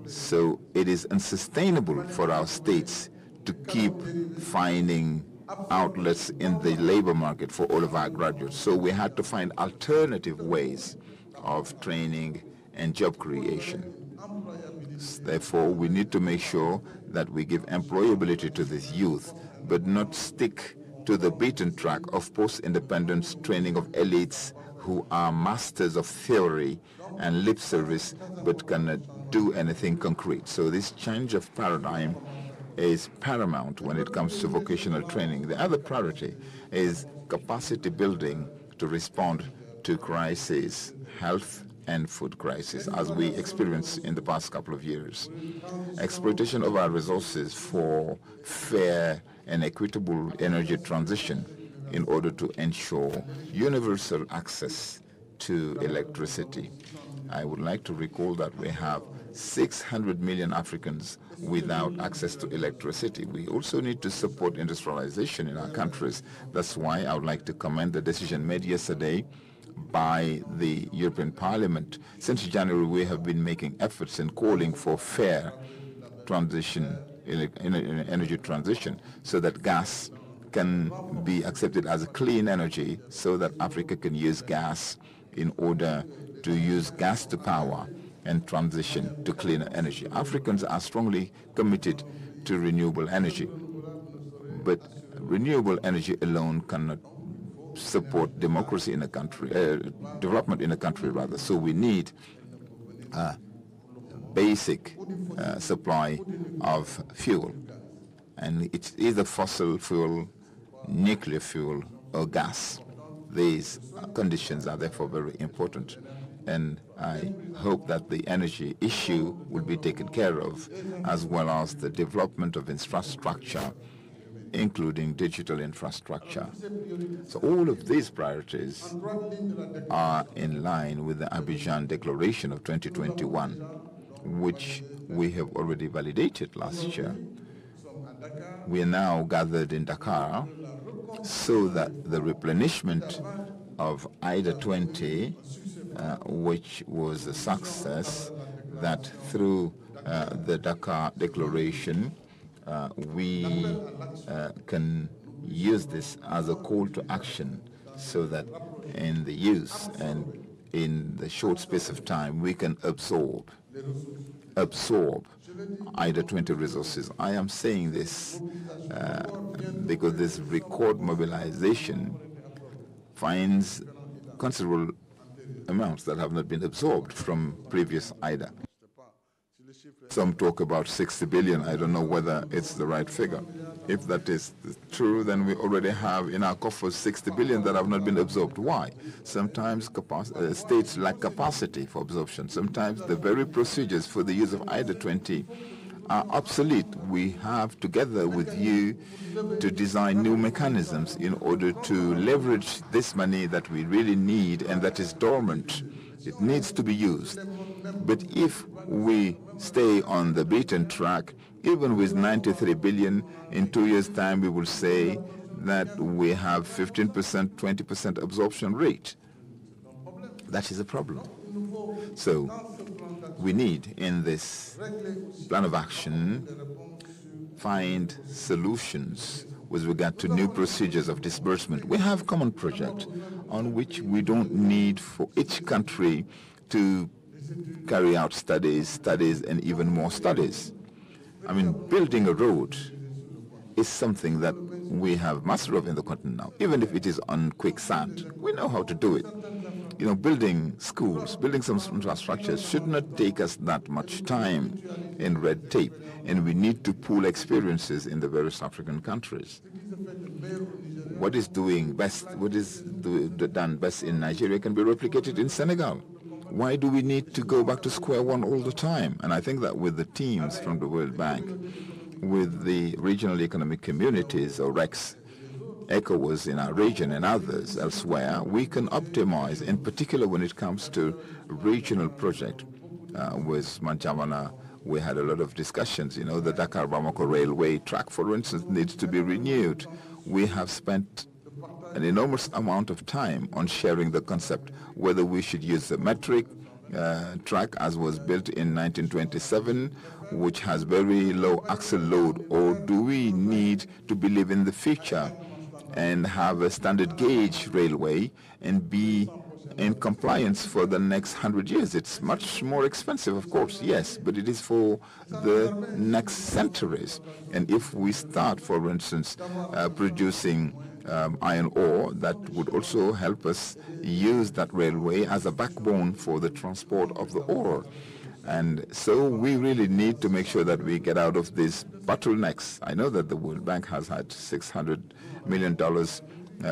So it is unsustainable for our states to keep finding outlets in the labor market for all of our graduates. So we had to find alternative ways of training and job creation. Therefore, we need to make sure that we give employability to this youth, but not stick to the beaten track of post-independence training of elites who are masters of theory and lip service, but cannot do anything concrete. So this change of paradigm is paramount when it comes to vocational training. The other priority is capacity building to respond to crises, health and food crisis, as we experienced in the past couple of years. Exploitation of our resources for fair and equitable energy transition in order to ensure universal access to electricity. I would like to recall that we have 600 million Africans without access to electricity. We also need to support industrialization in our countries. That's why I would like to commend the decision made yesterday by the European Parliament. Since January, we have been making efforts and calling for fair transition, energy transition, so that gas can be accepted as a clean energy, so that Africa can use gas in order to use gas to power and transition to cleaner energy. Africans are strongly committed to renewable energy, but renewable energy alone cannot support democracy in a country, development in a country rather. So we need a basic supply of fuel, and it's either fossil fuel, nuclear fuel, or gas. These conditions are therefore very important, and I hope that the energy issue will be taken care of, as well as the development of infrastructure, including digital infrastructure. So all of these priorities are in line with the Abidjan Declaration of 2021, which we have already validated last year. We are now gathered in Dakar so that the replenishment of IDA 20, which was a success, that through the Dakar Declaration, we can use this as a call to action, so that in the use and in the short space of time we can absorb IDA 20 resources. I am saying this because this record mobilization finds considerable amounts that have not been absorbed from previous IDA. Some talk about 60 billion. I don't know whether it's the right figure. If that is true, then we already have in our coffers 60 billion that have not been absorbed. Why? Sometimes states lack capacity for absorption. Sometimes the very procedures for the use of IDA 20 are obsolete. We have, together with you, to design new mechanisms in order to leverage this money that we really need and that is dormant. It needs to be used. But if we stay on the beaten track, even with 93 billion, in 2 years' time we will say that we have 15%, 20% absorption rate. That is a problem. So we need, in this plan of action, find solutions with regard to new procedures of disbursement. We have common projects on which we don't need for each country to carry out studies, and even more studies. I mean, building a road is something that we have mastery of in the continent now, even if it is on quicksand. We know how to do it. You know, building schools, building some infrastructures should not take us that much time in red tape, and we need to pool experiences in the various African countries. What is doing best, what is done best in Nigeria can be replicated in Senegal. Why do we need to go back to square one all the time? And I think that with the teams from the World Bank, with the regional economic communities, or REX, ECOWAS in our region and others elsewhere, we can optimize, in particular when it comes to regional project. With Manjamana, we had a lot of discussions. You know, the Dakar-Bamako railway track, for instance, needs to be renewed. We have spent an enormous amount of time on sharing the concept, whether we should use the metric track as was built in 1927, which has very low axle load, or do we need to believe in the future and have a standard gauge railway and be in compliance for the next 100 years? It's much more expensive, of course, yes, but it is for the next centuries. And if we start, for instance, producing iron ore, that would also help us use that railway as a backbone for the transport of the ore. And so we really need to make sure that we get out of these bottlenecks. I know that the World Bank has had $600 million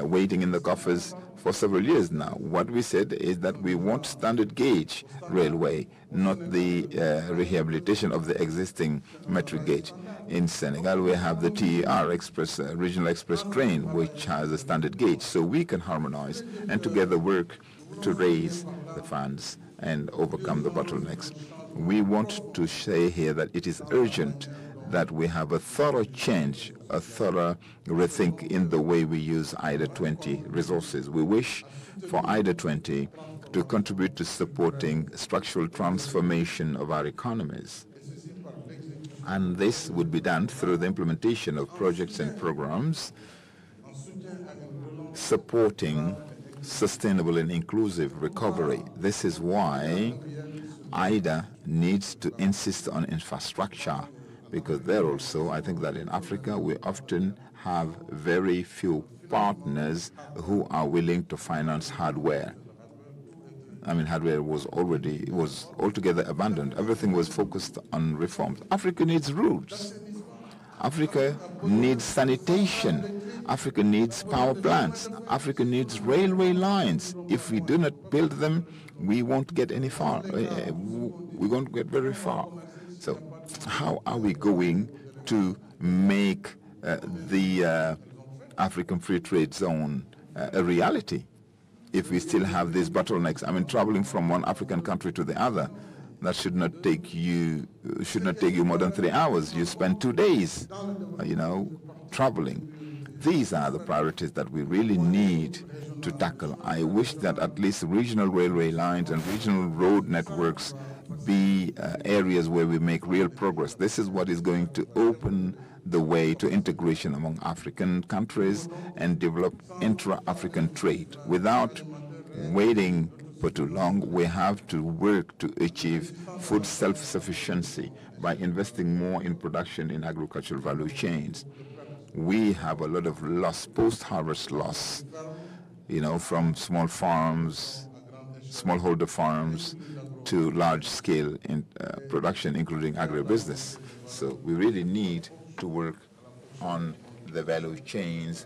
waiting in the coffers for several years now. What we said is that we want standard gauge railway, not the rehabilitation of the existing metric gauge. In Senegal, we have the TER Express, Regional Express train, which has a standard gauge. So we can harmonize and together work to raise the funds and overcome the bottlenecks. We want to say here that it is urgent that we have a thorough change, a thorough rethink in the way we use IDA 20 resources. We wish for IDA 20 to contribute to supporting structural transformation of our economies. And this would be done through the implementation of projects and programs supporting sustainable and inclusive recovery. This is why IDA needs to insist on infrastructure, because there also, I think that in Africa, we often have very few partners who are willing to finance hardware. I mean, hardware was altogether abandoned. Everything was focused on reforms. Africa needs roads. Africa needs sanitation. Africa needs power plants. Africa needs railway lines. If we do not build them, we won't get any far. We won't get very far. So how are we going to make the African Free Trade Zone a reality if we still have these bottlenecks? I mean, traveling from one African country to the other, that should not take you more than 3 hours. You spend 2 days, traveling. These are the priorities that we really need to tackle. I wish that at least regional railway lines and regional road networks be areas where we make real progress. This is what is going to open the way to integration among African countries and develop intra-African trade. Without waiting for too long, we have to work to achieve food self-sufficiency by investing more in production in agricultural value chains. We have a lot of loss, post-harvest loss, from small farms, smallholder farms, to large-scale production, including agribusiness. So we really need to work on the value chains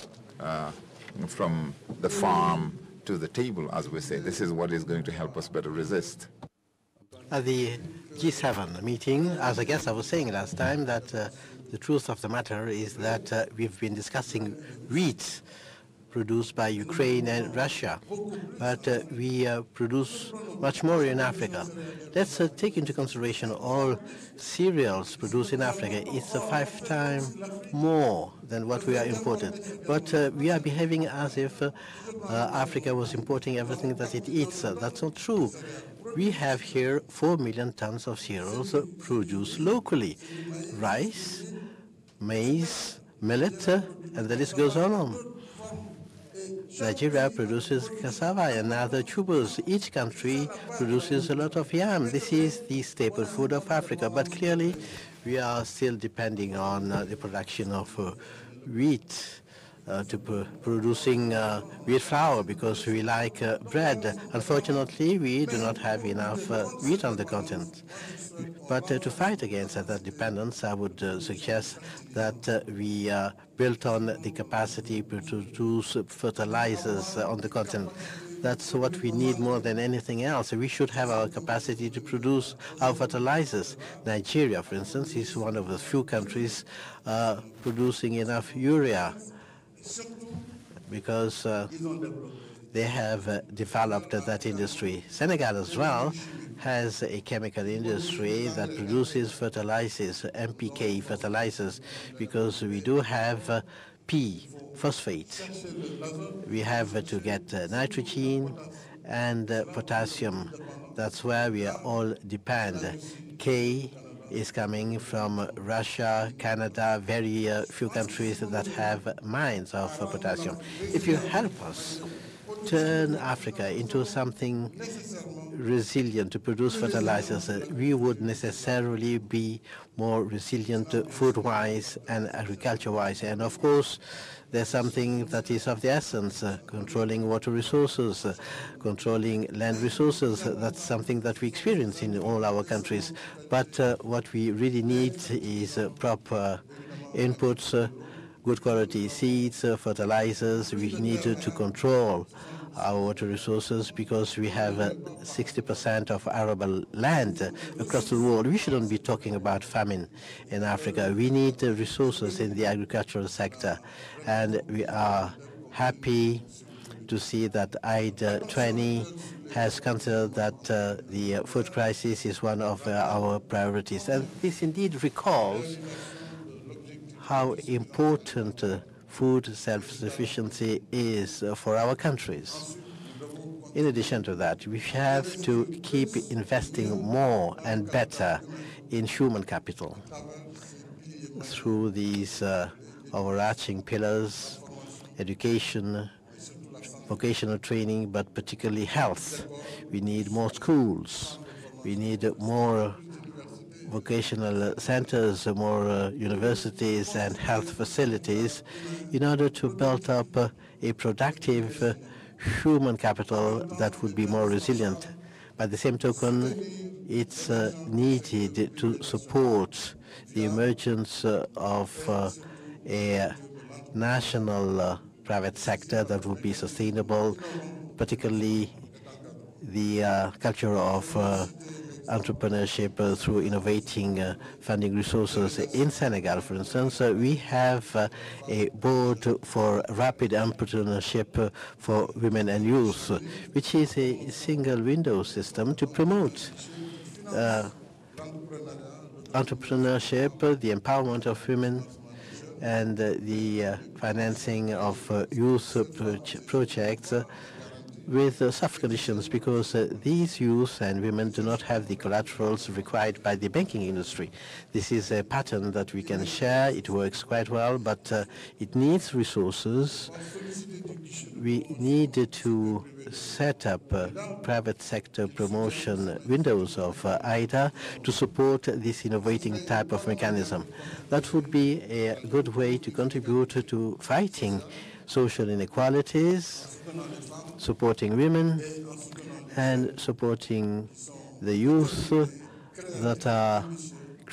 from the farm to the table, as we say. This is what is going to help us better resist.
At the G7 meeting, as I guess I was saying last time, that the truth of the matter is that we've been discussing wheat produced by Ukraine and Russia, but we produce much more in Africa. Let's take into consideration all cereals produced in Africa. It's 5 times more than what we are imported. But we are behaving as if Africa was importing everything that it eats. That's not true. We have here 4 million tons of cereals produced locally. Rice, maize, millet, and the list goes on. Nigeria produces cassava and other tubers. Each country produces a lot of yam. This is the staple food of Africa. But clearly, we are still depending on the production of wheat, producing wheat flour because we like bread. Unfortunately, we do not have enough wheat on the continent. But to fight against that dependence, I would suggest that we build on the capacity to produce fertilizers on the continent. That's what we need more than anything else. We should have our capacity to produce our fertilizers. Nigeria, for instance, is one of the few countries producing enough urea because they have developed that industry. Senegal as well has a chemical industry that produces fertilizers, NPK fertilizers, because we do have P, phosphate. We have to get nitrogen and potassium. That's where we all depend. K is coming from Russia, Canada, very few countries that have mines of potassium. If you help us turn Africa into something resilient to produce fertilizers, we would necessarily be more resilient food-wise and agriculture-wise. And of course, there's something that is of the essence, controlling water resources, controlling land resources. That's something that we experience in all our countries. But what we really need is proper inputs, good quality seeds, fertilizers. We need to control our water resources because we have 60% of arable land across the world. We shouldn't be talking about famine in Africa. We need resources in the agricultural sector, and we are happy to see that IDE 20 has considered that the food crisis is one of our priorities. And this indeed recalls how important food self-sufficiency is for our countries. In addition to that, we have to keep investing more and better in human capital through these overarching pillars: education, vocational training, but particularly health. We need more schools. We need more vocational centers, more universities and health facilities in order to build up a productive human capital that would be more resilient. By the same token, it's needed to support the emergence of a national private sector that would be sustainable, particularly the culture of entrepreneurship through innovating funding resources. In Senegal, for instance, we have a board for rapid entrepreneurship for women and youth, which is a single window system to promote entrepreneurship, the empowerment of women, and the financing of youth projects with soft conditions, because these youth and women do not have the collaterals required by the banking industry. This is a pattern that we can share. It works quite well, but it needs resources. We need to set up private sector promotion windows of IDA to support this innovating type of mechanism. That would be a good way to contribute to fighting social inequalities, supporting women, and supporting the youth that are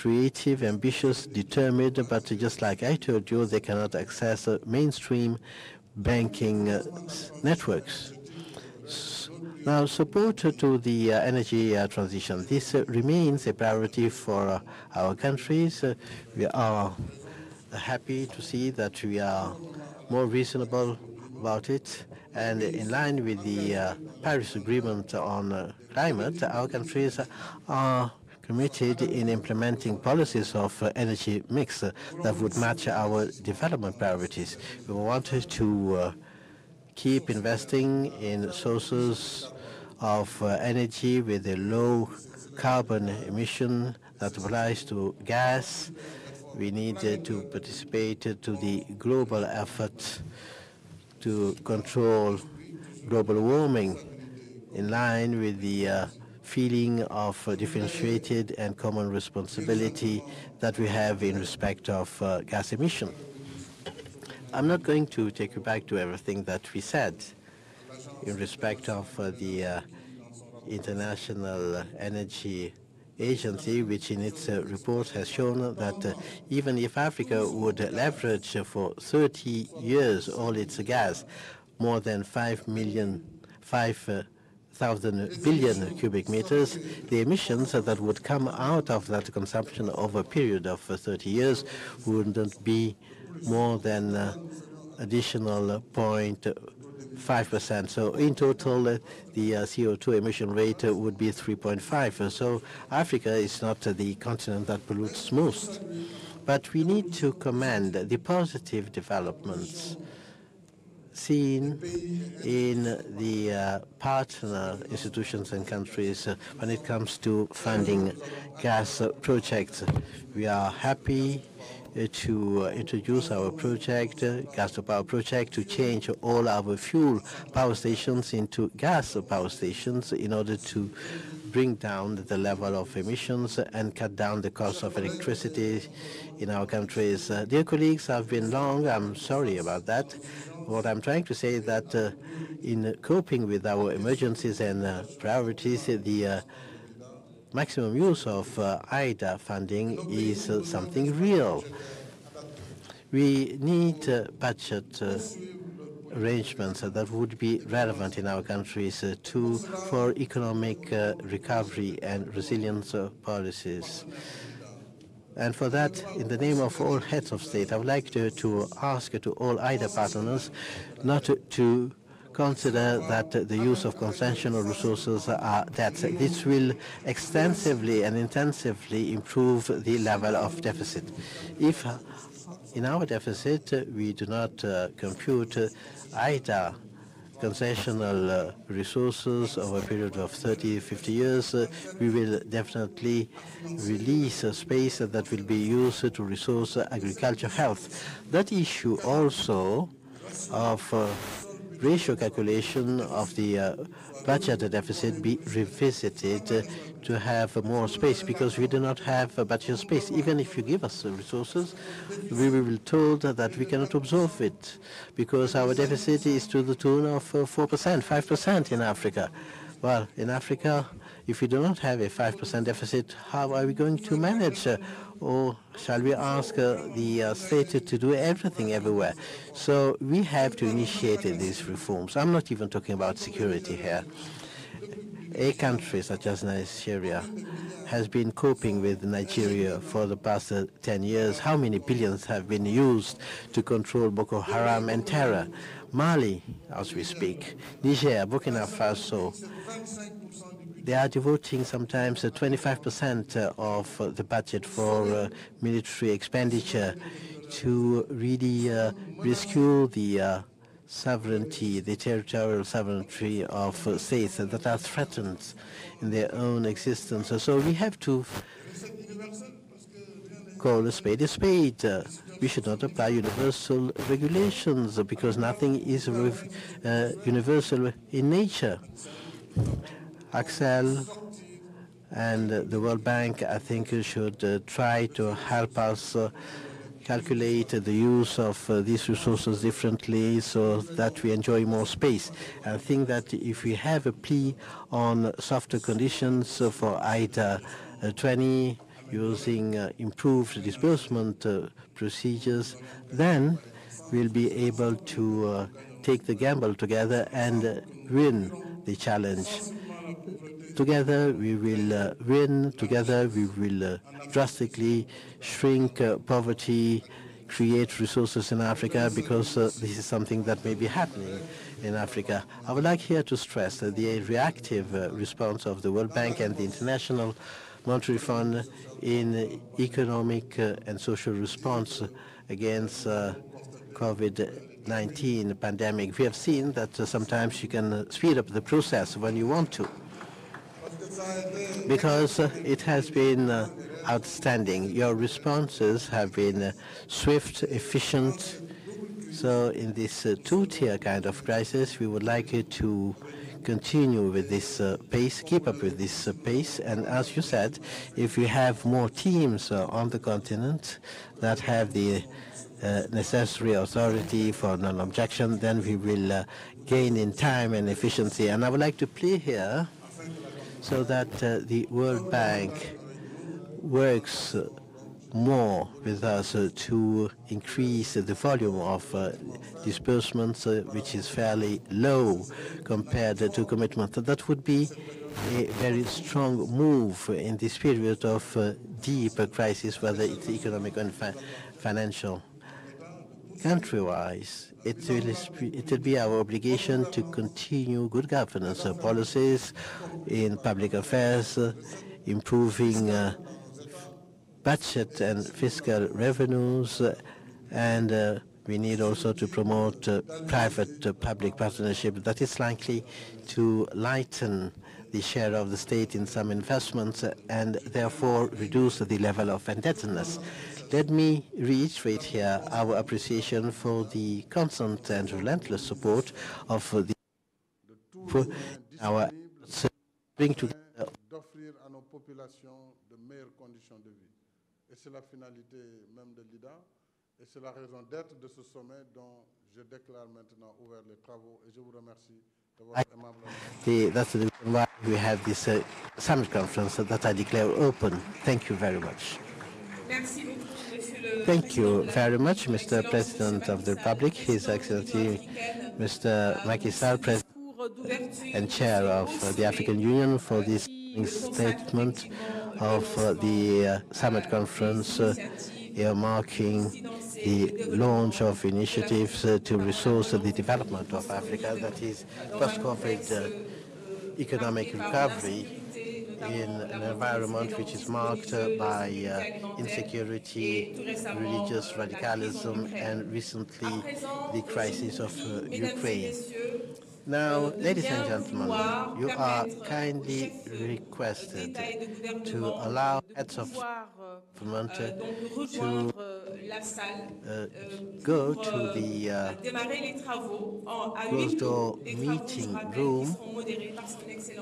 creative, ambitious, determined, but just like I told you, they cannot access mainstream banking networks. Now, support to the energy transition. This remains a priority for our countries. We are happy to see that we are more reasonable about it. And in line with the Paris Agreement on climate, our countries are committed in implementing policies of energy mix that would match our development priorities. We want to keep investing in sources of energy with a low carbon emission that applies to gas. We need to participate to the global effort to control global warming in line with the feeling of differentiated and common responsibility that we have in respect of gas emission. I'm not going to take you back to everything that we said in respect of the International Energy Agency, which in its report has shown that even if Africa would leverage for 30 years all its gas, more than 5,000 billion cubic meters, the emissions that would come out of that consumption over a period of 30 years wouldn't be more than additional 0.5%. So in total, the CO2 emission rate would be 3.5. So Africa is not the continent that pollutes most. But we need to commend the positive developments seen in the partner institutions and countries when it comes to funding gas projects. We are happy to introduce our project, gas to power project, to change all our fuel power stations into gas power stations in order to bring down the level of emissions and cut down the cost of electricity in our countries. Dear colleagues, I've been long. I'm sorry about that. What I'm trying to say is that in coping with our emergencies and priorities, the maximum use of IDA funding is something real. We need budget arrangements that would be relevant in our countries for economic recovery and resilience policies. And for that, in the name of all heads of state, I would like to ask to all IDA partners not to consider that the use of conventional resources are that this will extensively and intensively improve the level of deficit. If in our deficit we do not compute IDA concessional resources over a period of 30, 50 years, we will definitely release a space that will be used to resource agriculture health. That issue also of ratio calculation of the budget deficit be revisited to have more space, because we do not have budget space. Even if you give us resources, we will be told that we cannot absorb it because our deficit is to the tune of 4%, 5% in Africa. Well, in Africa, if we do not have a 5% deficit, how are we going to manage? Or shall we ask the state to do everything everywhere? So we have to initiate these reforms. I'm not even talking about security here. A country such as Nigeria has been coping with Nigeria for the past 10 years. How many billions have been used to control Boko Haram and terror? Mali, as we speak, Niger, Burkina Faso, they are devoting sometimes 25% of the budget for military expenditure to really rescue the sovereignty, the territorial sovereignty of states that are threatened in their own existence. So we have to call a spade a spade. We should not apply universal regulations because nothing is universal in nature. Axel and the World Bank, I think, should try to help us calculate the use of these resources differently so that we enjoy more space. I think that if we have a plea on softer conditions for IDA 20, using improved disbursement procedures, then we'll be able to take the gamble together and win the challenge. Together we will win, together we will drastically shrink poverty, create resources in Africa, because this is something that may be happening in Africa. I would like here to stress that the reactive response of the World Bank and the International Monetary Fund in economic and social response against COVID-19 pandemic. We have seen that sometimes you can speed up the process when you want to, because it has been outstanding. Your responses have been swift, efficient. So in this two-tier kind of crisis, we would like you to continue with this pace, keep up with this pace. And as you said, if we have more teams on the continent that have the necessary authority for non-objection, then we will gain in time and efficiency. And I would like to play here so that the World Bank works more with us to increase the volume of disbursements, which is fairly low compared to commitment. That would be a very strong move in this period of deep crisis, whether it's economic and financial. Country-wise, it will be our obligation to continue good governance policies in public affairs, improving budget and fiscal revenues, and we need also to promote private-public partnership that is likely to lighten the share of the state in some investments and therefore reduce the level of indebtedness. Let me reiterate here our appreciation for the constant and relentless support of our bring together
d'offrir à nos populations de meilleures conditions de vie. Et c'est la finalité même de l'IDA, et c'est la raison d'être de ce sommet dont je déclare maintenant ouvert les travaux, et je vous remercie de votre aimable attention.
That's the reason why we have this summit conference that I declare open. Thank you very much. Thank you very much, Mr. President of the Republic, His Excellency Mr. Macky Sall, President and Chair of the African Union, for this statement of the summit conference earmarking the launch of initiatives to resource the development of Africa, that is post-COVID economic recovery in an environment which is marked by insecurity, religious radicalism, and recently the crisis of Ukraine. Now, ladies and gentlemen, you are kindly requested to allow heads of government to go to the closed-door meeting room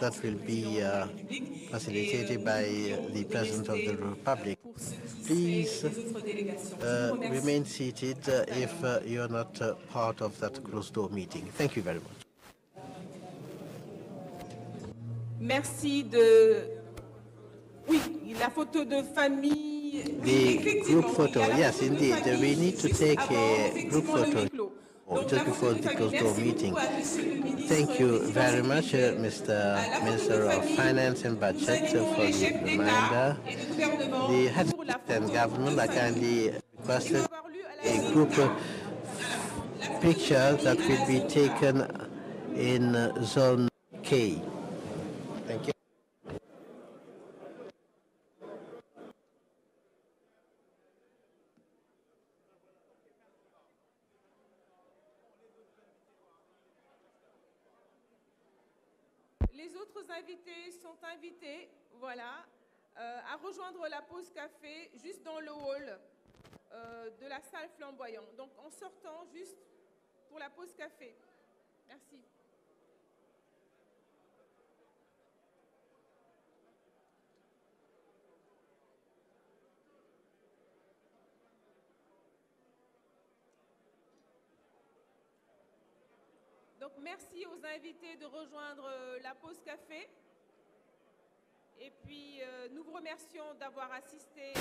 that will be facilitated by the President of the Republic. Please remain seated if you're not part of that closed-door meeting. Thank you very much.
Merci de... Oui, la photo de famille.
The group photo, yes, indeed. We need to take a group photo just before the closed-door meeting. Thank you very much, Mr. Minister of Finance and Budget, for the reminder. The heads of state and government are kindly requested a group picture that will be taken in Zone K. Thank you.
Les autres invités sont invités, voilà, à rejoindre la pause café juste dans le hall de la salle flamboyant. Donc en sortant juste pour la pause café. Merci. Donc merci aux invités de rejoindre la pause café. Et puis, nous vous remercions d'avoir assisté.